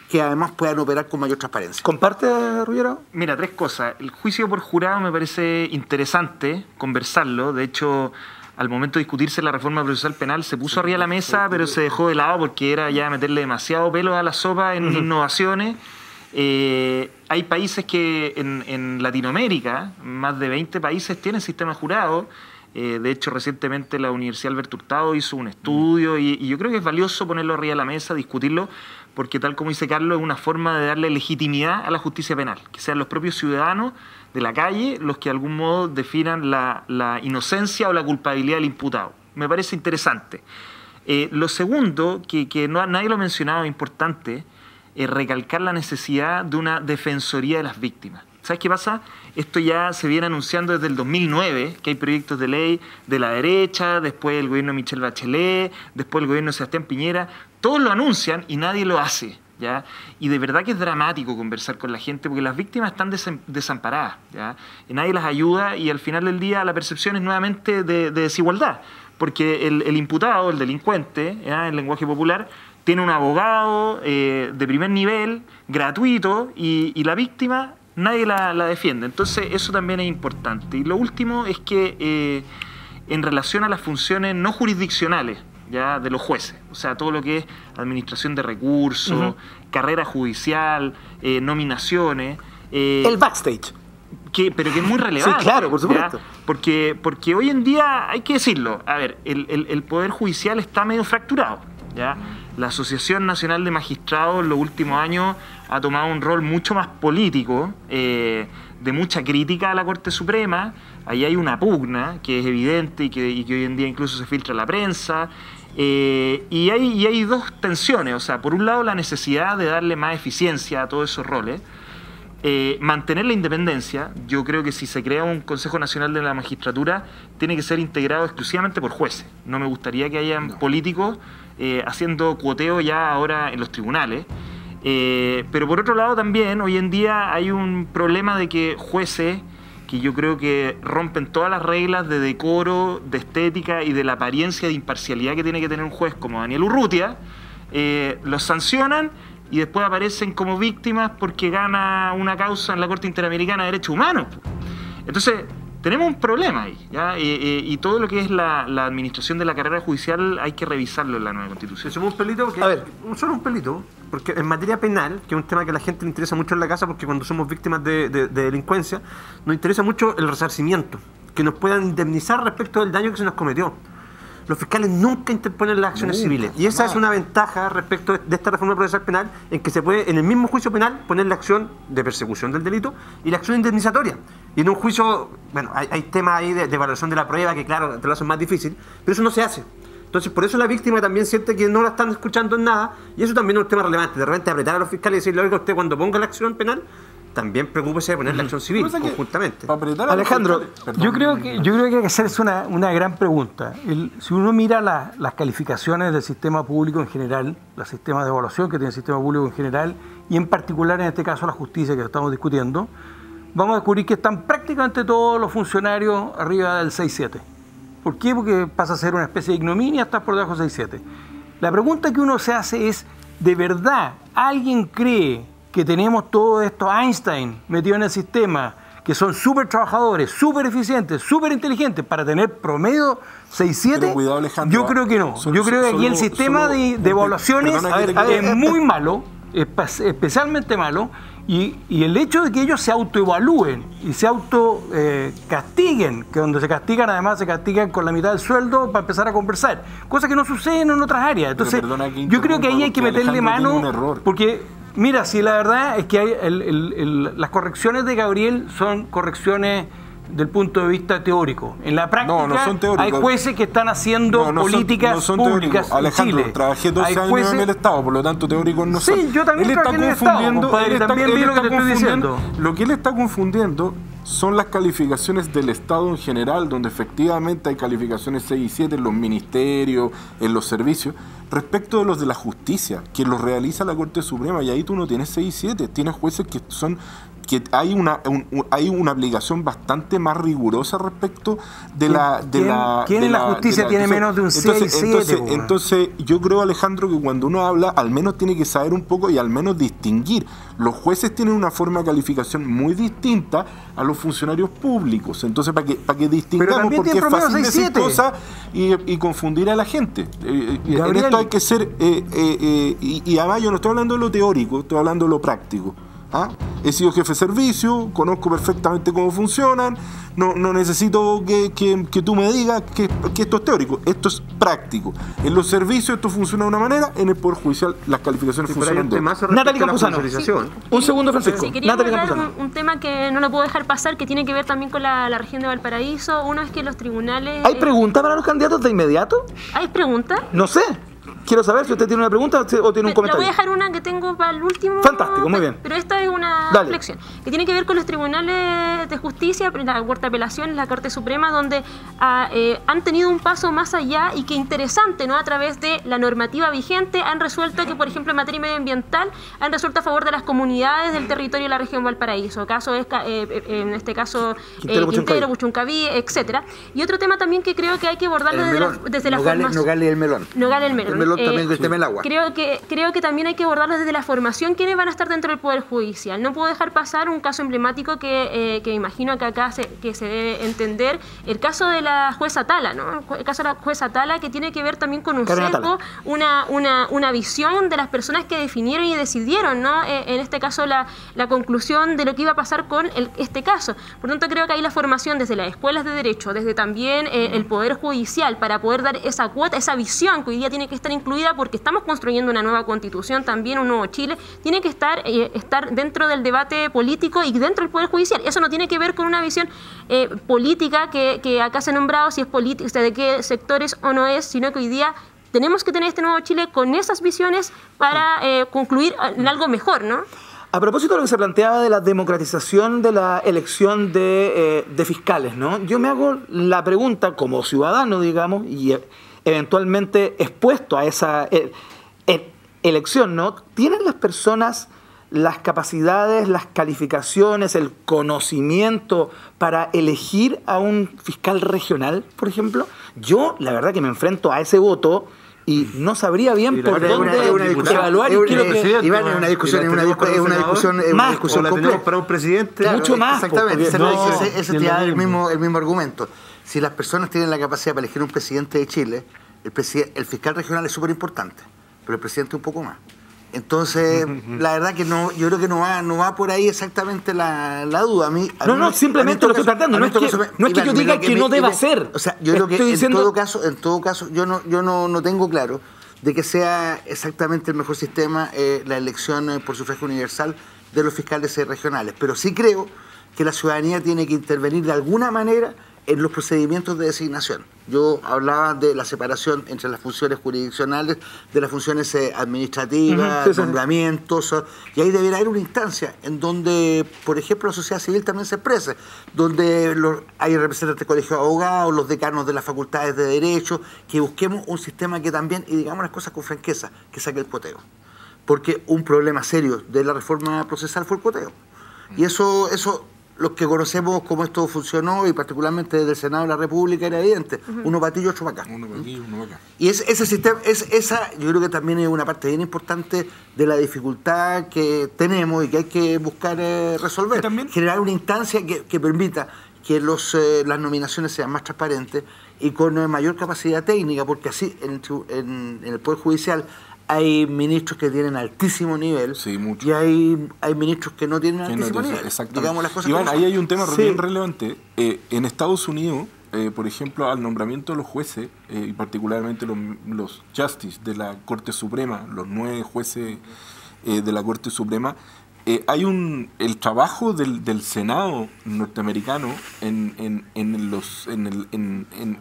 que además puedan operar con mayor transparencia. ¿Comparte, Ruggero? Mira, 3 cosas. El juicio por jurado me parece interesante conversarlo. De hecho, al momento de discutirse la reforma procesal penal se puso arriba de la mesa, pero se dejó de lado porque era ya meterle demasiado pelo a la sopa en innovaciones. Hay países que en Latinoamérica, más de 20 países tienen sistema jurado. De hecho, recientemente la Universidad Alberto Hurtado hizo un estudio y yo creo que es valioso ponerlo arriba de la mesa, discutirlo, porque tal como dice Carlos, es una forma de darle legitimidad a la justicia penal, que sean los propios ciudadanos de la calle los que de algún modo definan la inocencia o la culpabilidad del imputado. Me parece interesante. Lo segundo, que nadie lo ha mencionado, es importante, es recalcar la necesidad de una defensoría de las víctimas. ¿Sabes qué pasa? Esto ya se viene anunciando desde el 2009, que hay proyectos de ley de la derecha, después el gobierno de Michelle Bachelet, después el gobierno de Sebastián Piñera. Todos lo anuncian y nadie lo hace, ¿ya? Y de verdad que es dramático conversar con la gente porque las víctimas están desamparadas, ¿ya? Y nadie las ayuda y al final del día la percepción es nuevamente de desigualdad, porque el imputado, el delincuente, ¿ya? En lenguaje popular, tiene un abogado de primer nivel, gratuito, y la víctima nadie la defiende. Entonces eso también es importante. Y lo último es que en relación a las funciones no jurisdiccionales, ya de los jueces, o sea, todo lo que es administración de recursos, carrera judicial, nominaciones. El backstage. Pero que es muy relevante. Sí, claro, por supuesto. Porque hoy en día, hay que decirlo, a ver, el Poder Judicial está medio fracturado, ¿ya? La Asociación Nacional de Magistrados en los últimos años ha tomado un rol mucho más político, de mucha crítica a la Corte Suprema. Ahí hay una pugna que es evidente y que hoy en día incluso se filtra en la prensa. Y hay dos tensiones, o sea, por un lado la necesidad de darle más eficiencia a todos esos roles, mantener la independencia. Yo creo que si se crea un Consejo Nacional de la Magistratura, tiene que ser integrado exclusivamente por jueces. No me gustaría que hayan políticos haciendo cuoteo ya ahora en los tribunales. Pero por otro lado también, hoy en día hay un problema de que jueces, que yo creo que rompen todas las reglas de decoro, de estética y de la apariencia de imparcialidad que tiene que tener un juez como Daniel Urrutia, los sancionan y después aparecen como víctimas porque gana una causa en la Corte Interamericana de Derechos Humanos. Entonces, tenemos un problema ahí, ¿ya? Y todo lo que es la administración de la carrera judicial hay que revisarlo en la nueva Constitución. Somos un pelito, porque, solo un pelito, porque en materia penal, que es un tema que a la gente le interesa mucho en la casa, porque cuando somos víctimas de delincuencia, nos interesa mucho el resarcimiento, que nos puedan indemnizar respecto del daño que se nos cometió. Los fiscales nunca interponen las acciones civiles. Y esa es una ventaja respecto de esta reforma procesal penal, en que se puede, en el mismo juicio penal, poner la acción de persecución del delito y la acción indemnizatoria. Y en un juicio, bueno, hay temas ahí de evaluación de la prueba que, claro, te lo hacen más difícil, pero eso no se hace. Entonces, por eso la víctima también siente que no la están escuchando en nada, y eso también es un tema relevante. De repente apretar a los fiscales y decirle, oiga, usted cuando ponga la acción penal, también preocúpese de poner la acción civil conjuntamente. Alejandro, yo creo que hay que hacerse una gran pregunta. Si uno mira las calificaciones del sistema público en general, los sistemas de evaluación que tiene el sistema público en general, y en particular en este caso la justicia que estamos discutiendo, vamos a descubrir que están prácticamente todos los funcionarios arriba del 6-7. ¿Por qué? Porque pasa a ser una especie de ignominia estar por debajo del 6-7. La pregunta que uno se hace es, ¿de verdad alguien cree que tenemos todos estos Einstein metidos en el sistema, que son súper trabajadores, súper eficientes, súper inteligentes, para tener promedio 6-7? Yo creo que no. Yo creo que aquí el sistema de evaluaciones es muy malo, especialmente malo, y el hecho de que ellos se autoevalúen y se autocastiguen, que donde se castigan además se castigan con la mitad del sueldo para empezar a conversar, cosa que no sucede en otras áreas. Entonces, yo creo que ahí hay que meterle mano, porque mira, si la verdad es que las correcciones de Gabriel son correcciones del punto de vista teórico. En la práctica no son teóricos. Hay jueces que están haciendo políticas públicas en Alejandro, Chile. Trabajé 12 años en el Estado, por lo tanto teóricos no son. Sí, yo también trabajé en el Estado, compadre, también vi lo que te estoy diciendo. Lo que él está confundiendo son las calificaciones del Estado en general, donde efectivamente hay calificaciones 6 y 7 en los ministerios, en los servicios, respecto de los de la justicia, que los realiza la Corte Suprema, y ahí tú no tienes 6 y 7, tienes jueces que son... que hay una aplicación bastante más rigurosa respecto de ¿Quién en la justicia tiene menos de un 6-7? Entonces, yo creo, Alejandro, que cuando uno habla, al menos tiene que saber un poco y al menos distinguir. Los jueces tienen una forma de calificación muy distinta a los funcionarios públicos. Entonces, para que distingamos, porque es fácil decir cosas y confundir a la gente. En esto hay que ser... y además yo no estoy hablando de lo teórico, estoy hablando de lo práctico. He sido jefe de servicio, conozco perfectamente cómo funcionan, no necesito que tú me digas que esto es teórico, esto es práctico. En los servicios esto funciona de una manera, en el Poder Judicial las calificaciones funcionan de otra. Natalia Campuzano. Un segundo, Francisco. Sí, quería abordar un tema que no lo puedo dejar pasar, que tiene que ver también con la región de Valparaíso. Uno es que los tribunales... ¿Hay preguntas para los candidatos de inmediato? ¿Hay preguntas? No sé. Quiero saber si usted tiene una pregunta o tiene un comentario. Le voy a dejar una que tengo para el último. Fantástico, muy bien. Pero esta es una reflexión que tiene que ver con los tribunales de justicia, la Corte de Apelaciones, la Corte Suprema, donde han tenido un paso más allá y que interesante, ¿no? A través de la normativa vigente han resuelto que, por ejemplo, en materia medioambiental, han resuelto a favor de las comunidades del territorio de la región Valparaíso. Caso es, en este caso, Quintero, Puchuncaví, etcétera. Y otro tema también que creo que hay que abordarlo desde la formación. Nogales y el Melón. Nogales y el Melón. también del tema del agua. Creo que también hay que abordarlo desde la formación, quiénes van a estar dentro del Poder Judicial. No puedo dejar pasar un caso emblemático que imagino que acá se debe entender, el caso de la jueza Tala, ¿no? El caso de la jueza Tala, que tiene que ver también con un sesgo, una visión de las personas que definieron y decidieron, ¿no? En este caso la conclusión de lo que iba a pasar con este caso. Por lo tanto, creo que hay la formación desde las escuelas de derecho, desde también el Poder Judicial, para poder dar esa cuota, esa visión que hoy día tiene que estar incluida, porque estamos construyendo una nueva constitución, también un nuevo Chile, tiene que estar dentro del debate político y dentro del Poder Judicial. Eso no tiene que ver con una visión política que acá se ha nombrado, si es política, de qué sectores o no es, sino que hoy día tenemos que tener este nuevo Chile con esas visiones para concluir en algo mejor, ¿no? A propósito de lo que se planteaba de la democratización de la elección de fiscales, ¿no? Yo me hago la pregunta como ciudadano, digamos, y eventualmente expuesto a esa elección, ¿no? ¿Tienen las personas las capacidades, las calificaciones, el conocimiento para elegir a un fiscal regional, por ejemplo? Yo, la verdad que me enfrento a ese voto y no sabría bien por dónde evaluar. Iván, es una discusión compleja para un presidente. Claro, mucho más. Exactamente. Ese te da el mismo argumento. Si las personas tienen la capacidad para elegir un presidente de Chile, el fiscal regional es súper importante, pero el presidente un poco más. Entonces, la verdad que no, yo creo que no va por ahí exactamente la duda. Simplemente lo estoy tratando. No es que yo diga que no deba ser. O sea, yo creo que en todo caso, yo no tengo claro de que sea exactamente el mejor sistema la elección por sufragio universal de los fiscales regionales. Pero sí creo que la ciudadanía tiene que intervenir de alguna manera en los procedimientos de designación. Yo hablaba de la separación entre las funciones jurisdiccionales, de las funciones administrativas, nombramientos, y ahí debería haber una instancia en donde, por ejemplo, la sociedad civil también se exprese, donde hay representantes del colegio de abogados, los decanos de las facultades de derecho, que busquemos un sistema que también, y digamos las cosas con franqueza, que saque el cuoteo. Porque un problema serio de la reforma procesal fue el cuoteo. Y eso los que conocemos cómo esto funcionó, y particularmente desde el Senado de la República, era evidente. Uno para ti y otro para acá. Uno para aquí, uno para acá. Y ese sistema, yo creo que también es una parte bien importante de la dificultad que tenemos y que hay que buscar resolver. Generar una instancia que permita que las nominaciones sean más transparentes y con mayor capacidad técnica, porque así en el Poder Judicial hay ministros que tienen altísimo nivel, y hay ministros que no tienen altísimo nivel. Digamos las cosas. Iván, ahí hay un tema bien relevante. En Estados Unidos, por ejemplo, al nombramiento de los jueces, y particularmente los justices de la Corte Suprema, los 9 jueces de la Corte Suprema, hay el trabajo del Senado norteamericano en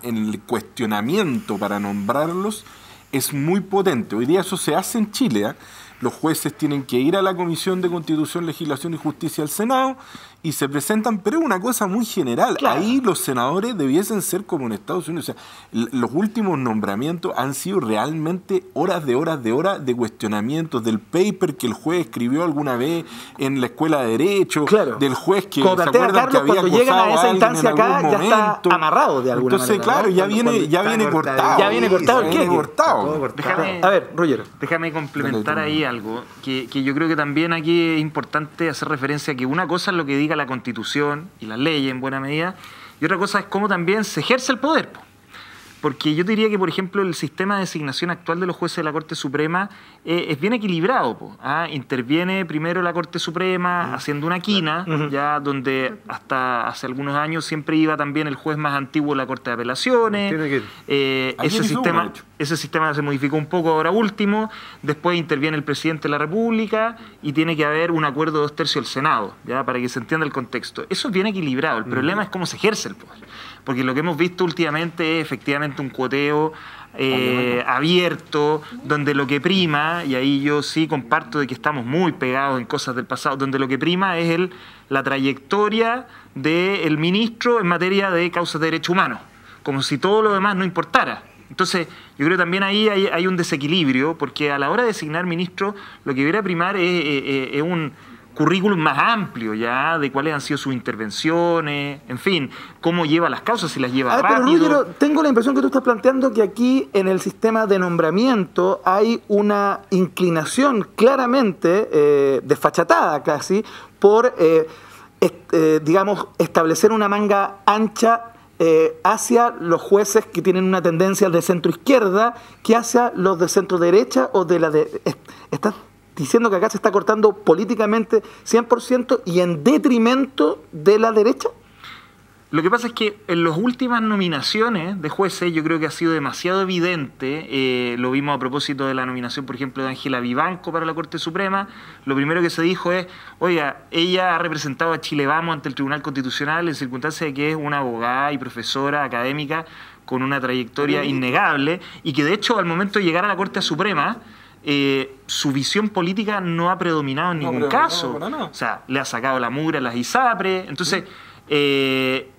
el cuestionamiento para nombrarlos es muy potente. Hoy día eso se hace en Chile. Los jueces tienen que ir a la Comisión de Constitución, Legislación y Justicia del Senado y se presentan, pero es una cosa muy general. Claro. Ahí los senadores debiesen ser como en Estados Unidos. O sea, los últimos nombramientos han sido realmente horas de cuestionamientos del paper que el juez escribió alguna vez en la escuela de Derecho, del juez que como se acuerdan que había acosado a esa instancia acá, ya está amarrado de alguna manera. Entonces, claro, ya viene cortado. Ya viene cortado el qué. A ver, Roger. Déjame complementar ahí algo, que yo creo que también aquí es importante hacer referencia a que una cosa es lo que diga la Constitución y la ley en buena medida, y otra cosa es cómo también se ejerce el poder. Porque yo diría que, por ejemplo, el sistema de designación actual de los jueces de la Corte Suprema es bien equilibrado. Interviene primero la Corte Suprema haciendo una quina, ya donde hasta hace algunos años siempre iba también el juez más antiguo de la Corte de Apelaciones. Ese sistema se modificó un poco ahora último. Después interviene el presidente de la República y tiene que haber un acuerdo de 2/3 del Senado, ya para que se entienda el contexto. Eso es bien equilibrado. El problema es cómo se ejerce el poder. Porque lo que hemos visto últimamente es efectivamente un cuoteo abierto, donde lo que prima, y ahí yo sí comparto de que estamos muy pegados en cosas del pasado, donde lo que prima es la trayectoria del ministro en materia de causas de derechos humanos, como si todo lo demás no importara. Entonces, yo creo que también ahí hay un desequilibrio, porque a la hora de designar ministros, lo que debería primar es un currículum más amplio ya de cuáles han sido sus intervenciones, en fin, cómo lleva las causas, si las lleva rápido. Pero Ruggiero, tengo la impresión que tú estás planteando que aquí en el sistema de nombramiento hay una inclinación claramente desfachatada casi por, digamos, establecer una manga ancha hacia los jueces que tienen una tendencia de centro izquierda que hacia los de centro derecha o de la de... ¿Estás diciendo que acá se está cortando políticamente 100% y en detrimento de la derecha? Lo que pasa es que en las últimas nominaciones de jueces yo creo que ha sido demasiado evidente, lo vimos a propósito de la nominación, por ejemplo, de Ángela Vivanco para la Corte Suprema. Lo primero que se dijo es, oiga, ella ha representado a Chile Vamos ante el Tribunal Constitucional en circunstancia de que es una abogada y profesora académica con una trayectoria innegable y que de hecho al momento de llegar a la Corte Suprema su visión política no ha predominado en ningún caso. O sea, le ha sacado la mugre a las ISAPRE, entonces...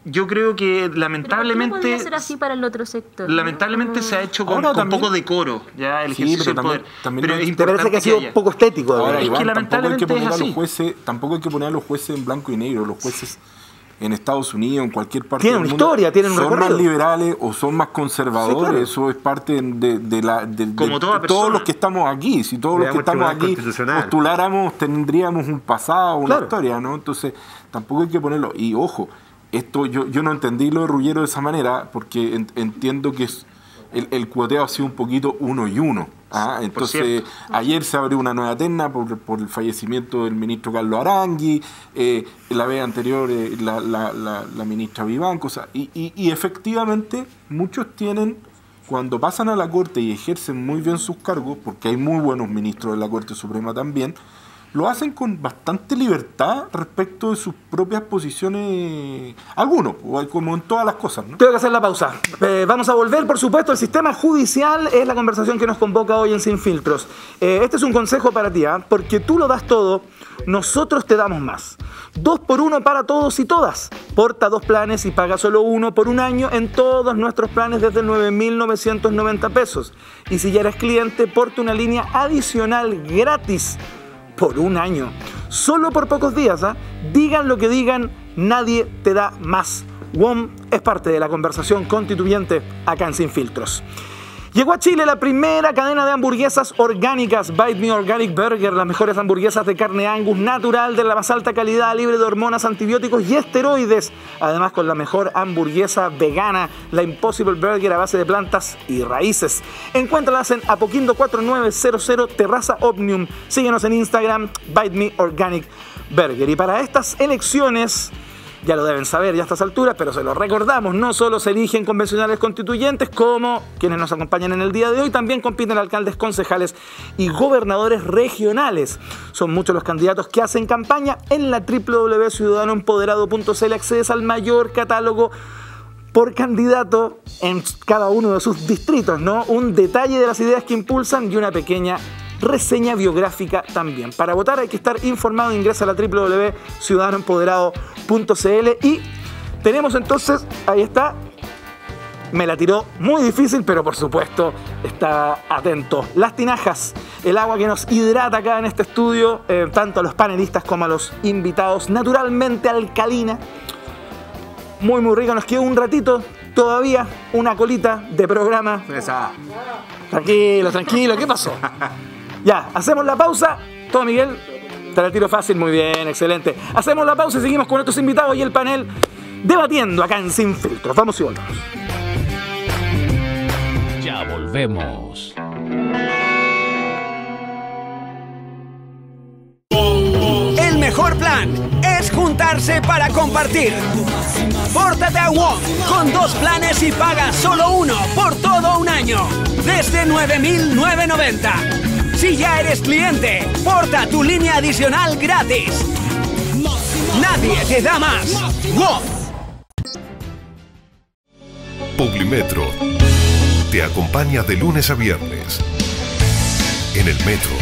yo creo que lamentablemente... ¿Pero por qué no podría ser así para el otro sector? Lamentablemente ¿no? Se ha hecho con poco decoro ya el ejercicio del poder. Pero es importante. ¿Te parece que ha sido poco estético? Ahora, es Iván, que lamentablemente tampoco hay que poner es así. A los jueces, tampoco hay que poner a los jueces en blanco y negro. Los jueces en Estados Unidos, en cualquier parte del mundo, historia, tienen un son recorrido. Más liberales o son más conservadores. Sí, claro. Eso es parte de todos los que estamos aquí. Si todos los que estamos aquí postuláramos, tendríamos un pasado, una historia, ¿no? Entonces, tampoco hay que ponerlo. Y ojo, esto yo no entendí lo de Ruggiero de esa manera, porque entiendo que el cuoteo ha sido un poquito uno y uno. Entonces, ayer se abrió una nueva terna por el fallecimiento del ministro Carlos Arangui, la vez anterior la ministra Vivanco, o sea, y efectivamente muchos tienen, cuando pasan a la Corte y ejercen muy bien sus cargos, porque hay muy buenos ministros de la Corte Suprema también, lo hacen con bastante libertad respecto de sus propias posiciones, algunos, como en todas las cosas, ¿no? Tengo que hacer la pausa. Vamos a volver, por supuesto, el sistema judicial es la conversación que nos convoca hoy en Sin Filtros. Este es un consejo para ti, porque tú lo das todo, nosotros te damos más. 2 por 1 para todos y todas. Porta 2 planes y paga solo 1 por un año en todos nuestros planes desde 9.990 pesos. Y si ya eres cliente, porta una línea adicional gratis por un año, solo por pocos días. Digan lo que digan, nadie te da más. WOM es parte de la conversación constituyente acá en Sin Filtros. Llegó a Chile la primera cadena de hamburguesas orgánicas, Bite Me Organic Burger, las mejores hamburguesas de carne Angus natural de la más alta calidad, libre de hormonas, antibióticos y esteroides. Además con la mejor hamburguesa vegana, la Impossible Burger a base de plantas y raíces. Encuéntralas en Apoquindo 4900 Terraza Omnium. Síguenos en Instagram, Bite Me Organic Burger. Y para estas elecciones... Ya lo deben saber ya a estas alturas, pero se lo recordamos, no solo se eligen convencionales constituyentes como quienes nos acompañan en el día de hoy, también compiten alcaldes, concejales y gobernadores regionales. Son muchos los candidatos que hacen campaña. En la www.ciudadanoempoderado.cl accedes al mayor catálogo por candidato en cada uno de sus distritos, ¿no? Un detalle de las ideas que impulsan y una pequeña reseña biográfica también. Para votar hay que estar informado, ingresa a la www.ciudadanoempoderado.cl y tenemos entonces, ahí está, me la tiró muy difícil, pero por supuesto está atento. Las tinajas, el agua que nos hidrata acá en este estudio, tanto a los panelistas como a los invitados, naturalmente alcalina, muy rica. Nos quedó un ratito todavía, una colita de programa. Tranquilo, ¿qué pasó? Ya, hacemos la pausa. Todo, Miguel, te la tiro fácil, muy bien, excelente. Hacemos la pausa y seguimos con nuestros invitados y el panel debatiendo acá en Sin Filtros. Vamos y volvemos. Ya volvemos. El mejor plan es juntarse para compartir. Pórtate a WOM con 2 planes y paga solo 1 por todo un año, desde 9.990. Si ya eres cliente, porta tu línea adicional gratis. Nadie te da más. WOM. Publimetro te acompaña de lunes a viernes en el metro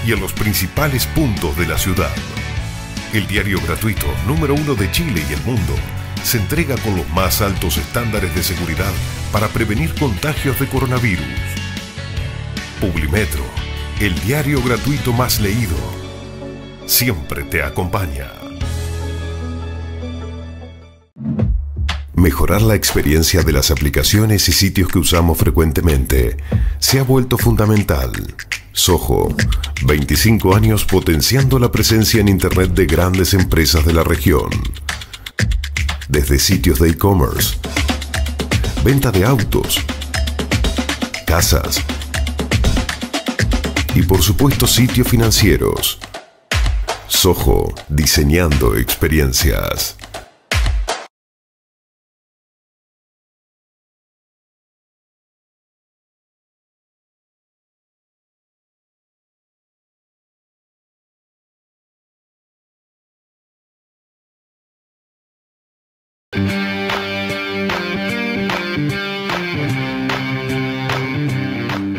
y en los principales puntos de la ciudad. El diario gratuito número 1 de Chile y el mundo se entrega con los más altos estándares de seguridad para prevenir contagios de coronavirus. Publimetro, el diario gratuito más leído, siempre te acompaña. Mejorar la experiencia de las aplicaciones y sitios que usamos frecuentemente se ha vuelto fundamental. Soho, 25 años potenciando la presencia en Internet de grandes empresas de la región. Desde sitios de e-commerce, venta de autos, casas y por supuesto sitios financieros. Soho, diseñando experiencias.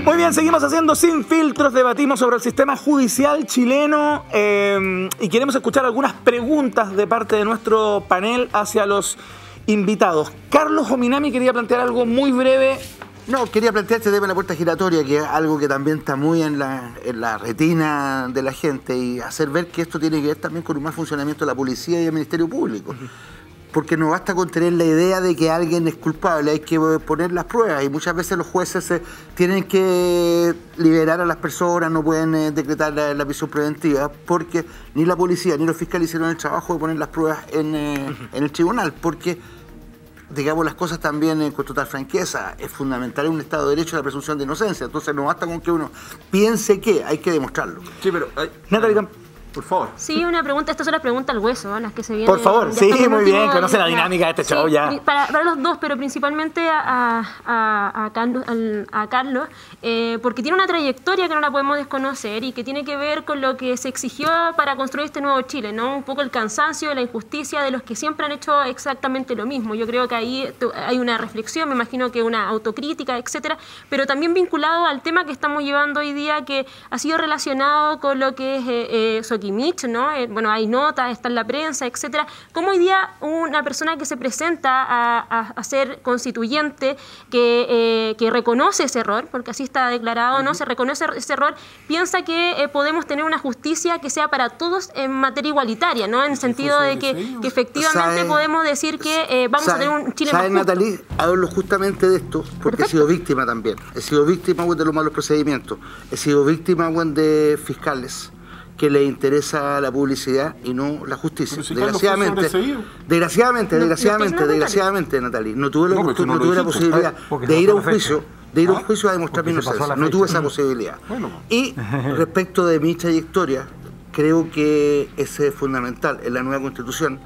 Muy bien, seguimos haciendo Sin Filtros, debatimos sobre el sistema judicial chileno y queremos escuchar algunas preguntas de parte de nuestro panel hacia los invitados. Carlos Ominami quería plantear algo muy breve. No, quería plantear este tema de la puerta giratoria, que es algo que también está muy en la retina de la gente, y hacer ver que esto tiene que ver también con un mal funcionamiento de la policía y el Ministerio Público. Porque no basta con tener la idea de que alguien es culpable, hay que poner las pruebas, y muchas veces los jueces tienen que liberar a las personas, no pueden decretar la prisión preventiva, porque ni la policía ni los fiscales hicieron el trabajo de poner las pruebas en el tribunal, porque, digamos las cosas también con total franqueza, es fundamental en un Estado de Derecho la presunción de inocencia, entonces no basta con que uno piense que hay que demostrarlo. Sí, pero... Natalia, por favor. Sí, una pregunta, estas son las preguntas al hueso, ¿no? Las que se vienen. Por favor, sí, muy bien, conoce la dinámica de este show ya. Para los dos, pero principalmente a Carlos, porque tiene una trayectoria que no la podemos desconocer y que tiene que ver con lo que se exigió para construir este nuevo Chile, ¿no? Un poco el cansancio, la injusticia de los que siempre han hecho exactamente lo mismo. Yo creo que ahí hay una reflexión, me imagino que una autocrítica, etcétera, pero también vinculado al tema que estamos llevando hoy día, que ha sido relacionado con lo que es Soquimich, ¿no? Bueno, hay notas, está en la prensa, etcétera. ¿Cómo hoy día una persona que se presenta a ser constituyente, que reconoce ese error, porque así está declarado, ¿no? Se reconoce ese error, piensa que podemos tener una justicia que sea para todos en materia igualitaria, ¿no? En el sentido de que efectivamente podemos decir que vamos a tener un Chile más justo. Natalie, hablo justamente de esto, porque he sido víctima también. He sido víctima de los malos procedimientos. He sido víctima de fiscales que le interesa la publicidad y no la justicia. Desgraciadamente, Natalie, no tuve la posibilidad de ir a un juicio, a demostrar mi inocencia. No tuve esa posibilidad. Y respecto de mi trayectoria, creo que es fundamental en la nueva Constitución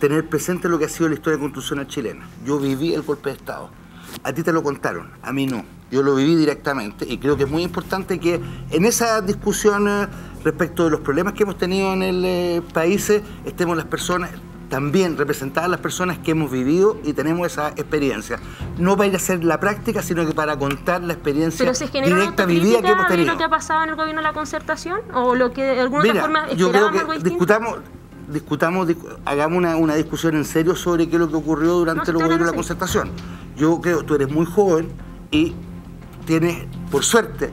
tener presente lo que ha sido la historia constitucional chilena. Yo viví el golpe de Estado. A ti te lo contaron, a mí no. Yo lo viví directamente y creo que es muy importante que en esa discusión respecto de los problemas que hemos tenido en el país estemos las personas, también representadas las personas que hemos vivido y tenemos esa experiencia. No para ir a hacer la práctica, sino que para contar la experiencia directa, vivida que hemos tenido. ¿De lo que ha pasado en el gobierno de la Concertación? ¿O lo que de alguna otra forma esperábamos algo distinto? Hagamos una discusión en serio sobre qué es lo que ocurrió durante el gobierno de la Concertación. Yo creo que tú eres muy joven y tienes, por suerte,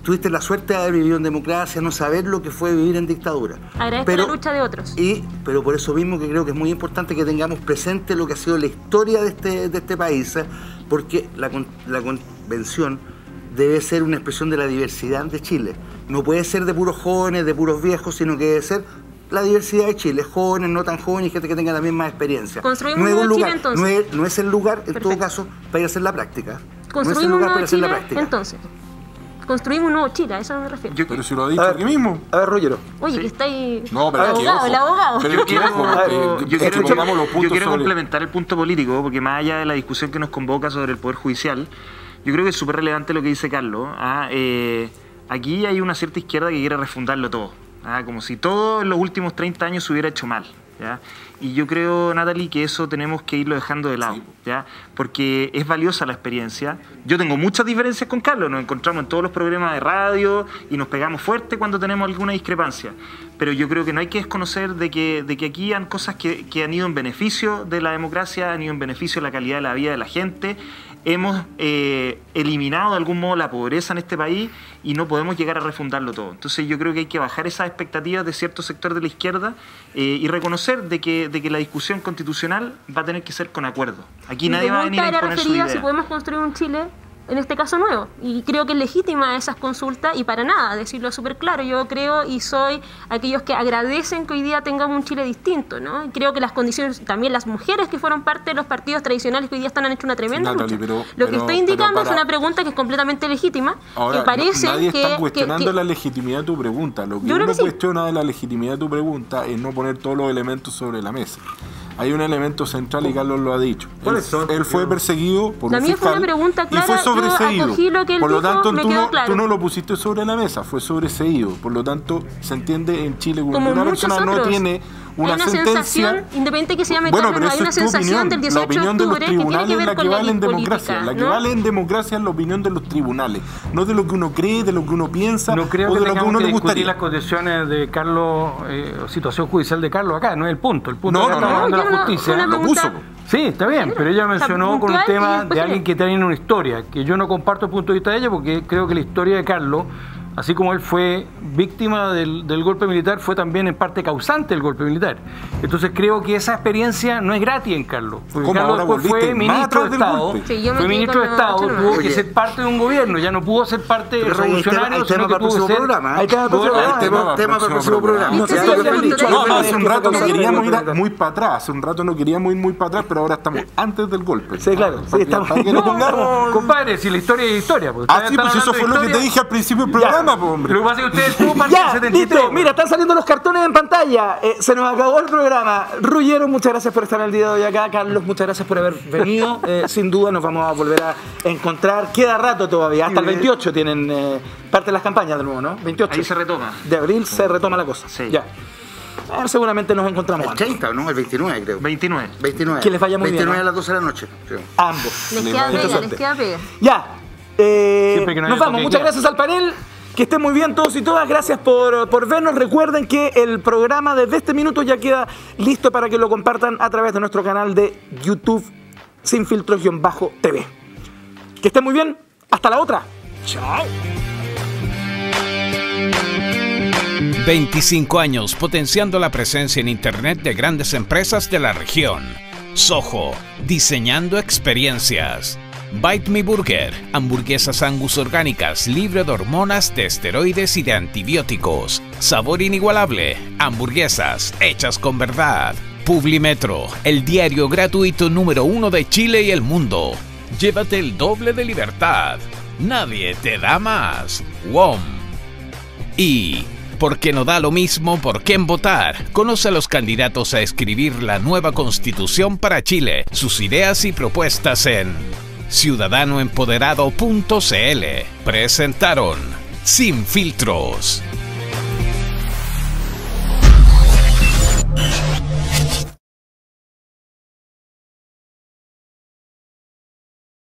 tuviste la suerte de haber vivido en democracia, no saber lo que fue vivir en dictadura. Agradezco la lucha de otros. Pero por eso mismo que creo que es muy importante que tengamos presente lo que ha sido la historia de este país, porque la convención debe ser una expresión de la diversidad de Chile. No puede ser de puros jóvenes, de puros viejos, sino que debe ser la diversidad de Chile, jóvenes, no tan jóvenes y gente que tenga también más experiencia. ¿Construimos un nuevo Chile entonces? No es el lugar, en todo caso, para ir a hacer la práctica. ¿Construimos un nuevo Chile entonces? Construimos un nuevo Chile, a eso me refiero. Pero si lo ha dicho aquí mismo. A ver, Rogero. Oye, que está ahí. No, pero el abogado. Pero yo quiero complementar el punto político, porque más allá de la discusión que nos convoca sobre el Poder Judicial, yo creo que es súper relevante lo que dice Carlos. Aquí hay una cierta izquierda que quiere refundarlo todo. Como si todo en los últimos 30 años se hubiera hecho mal, ¿ya? Y yo creo, Natalie, que eso tenemos que irlo dejando de lado, ¿ya? Porque es valiosa la experiencia. Yo tengo muchas diferencias con Carlos, nos encontramos en todos los programas de radio y nos pegamos fuerte cuando tenemos alguna discrepancia. Pero yo creo que no hay que desconocer de que aquí han cosas que han ido en beneficio de la democracia, han ido en beneficio de la calidad de la vida de la gente. hemos eliminado de algún modo la pobreza en este país y no podemos llegar a refundarlo todo. Entonces yo creo que hay que bajar esas expectativas de cierto sector de la izquierda y reconocer de que la discusión constitucional va a tener que ser con acuerdo. Aquí nadie va a venir a imponer su idea. Si podemos construir un Chile, en este caso nuevo, y creo que es legítima esas consultas y para nada, decirlo súper claro, yo creo y soy aquellos que agradecen que hoy día tengamos un Chile distinto, ¿no? Y creo que las condiciones, también las mujeres que fueron parte de los partidos tradicionales que hoy día han hecho una tremenda lucha. Lo que estoy indicando es una pregunta que es completamente legítima. Ahora, que parece nadie está que, cuestionando la legitimidad de tu pregunta. Lo que uno cuestiona de la legitimidad de tu pregunta es no poner todos los elementos sobre la mesa. Hay un elemento central y Carlos lo ha dicho. Él fue perseguido por un fiscal fue una pregunta clara, y fue sobreseído. Por lo tanto, tú no lo pusiste sobre la mesa, fue sobreseído. Por lo tanto, se entiende en Chile cuando una persona no tiene una sentencia, independiente que se llame Carlos, pero hay una sensación del 18 de octubre que tiene que ver con la democracia. La que vale en democracia es la opinión de los tribunales, no de lo que uno cree, de lo que uno piensa, no creo o de que lo que uno le gustaría. Las condiciones de Carlos, situación judicial de Carlos acá, no es el punto. El punto es la justicia. Lo puso. Sí, está bien, pero ella mencionó con un tema de alguien que tiene una historia, que yo no comparto el punto de vista de ella porque creo que la historia de Carlos, así como él fue víctima del golpe militar, fue también en parte causante del golpe militar. Entonces creo que esa experiencia no es gratis en Carlos. Porque Carlos después fue ministro de Estado. Fue ministro de Estado, tuvo que ser parte de un gobierno, ya no pudo ser parte revolucionario, sino que tuvo que ser... Hay tema para el próximo programa. Hace un rato no queríamos ir muy para atrás, hace un rato no queríamos ir muy para atrás, pero ahora estamos antes del golpe. Sí, claro. Compadre, si la historia es historia. Sí, pues eso fue lo que te dije al principio del programa. Hombre. Lo que pasa es que ustedes tuvo partido 73. Mira, están saliendo los cartones en pantalla. Se nos acabó el programa. Ruggero, muchas gracias por estar el día de hoy acá. Carlos, muchas gracias por haber venido. Sin duda nos vamos a volver a encontrar. Queda rato todavía. Hasta el 28 tienen parte de las campañas de nuevo, ¿no? 28. Ahí se retoma. De abril se retoma la cosa. Sí. Ya. Seguramente nos encontramos el 30, ¿no? El 29, creo. 29. Que les vaya muy 29 bien. 29 a las 12 de la noche. Creo. Ambos. Les queda pega. Ya. Nos vamos. Muchas gracias al panel. Que estén muy bien todos y todas, gracias por vernos. Recuerden que el programa desde este minuto ya queda listo para que lo compartan a través de nuestro canal de YouTube Sin Filtros-TV. Que estén muy bien, hasta la otra. Chao. 25 años potenciando la presencia en Internet de grandes empresas de la región. Soho, diseñando experiencias. Bite Me Burger, hamburguesas Angus orgánicas, libre de hormonas, de esteroides y de antibióticos. Sabor inigualable, hamburguesas hechas con verdad. Publimetro, el diario gratuito número 1 de Chile y el mundo. Llévate el doble de libertad. Nadie te da más. WOM. Y... porque no da lo mismo por quién votar. Conoce a los candidatos a escribir la nueva Constitución para Chile, sus ideas y propuestas en ciudadanoempoderado.cl. Presentaron Sin Filtros.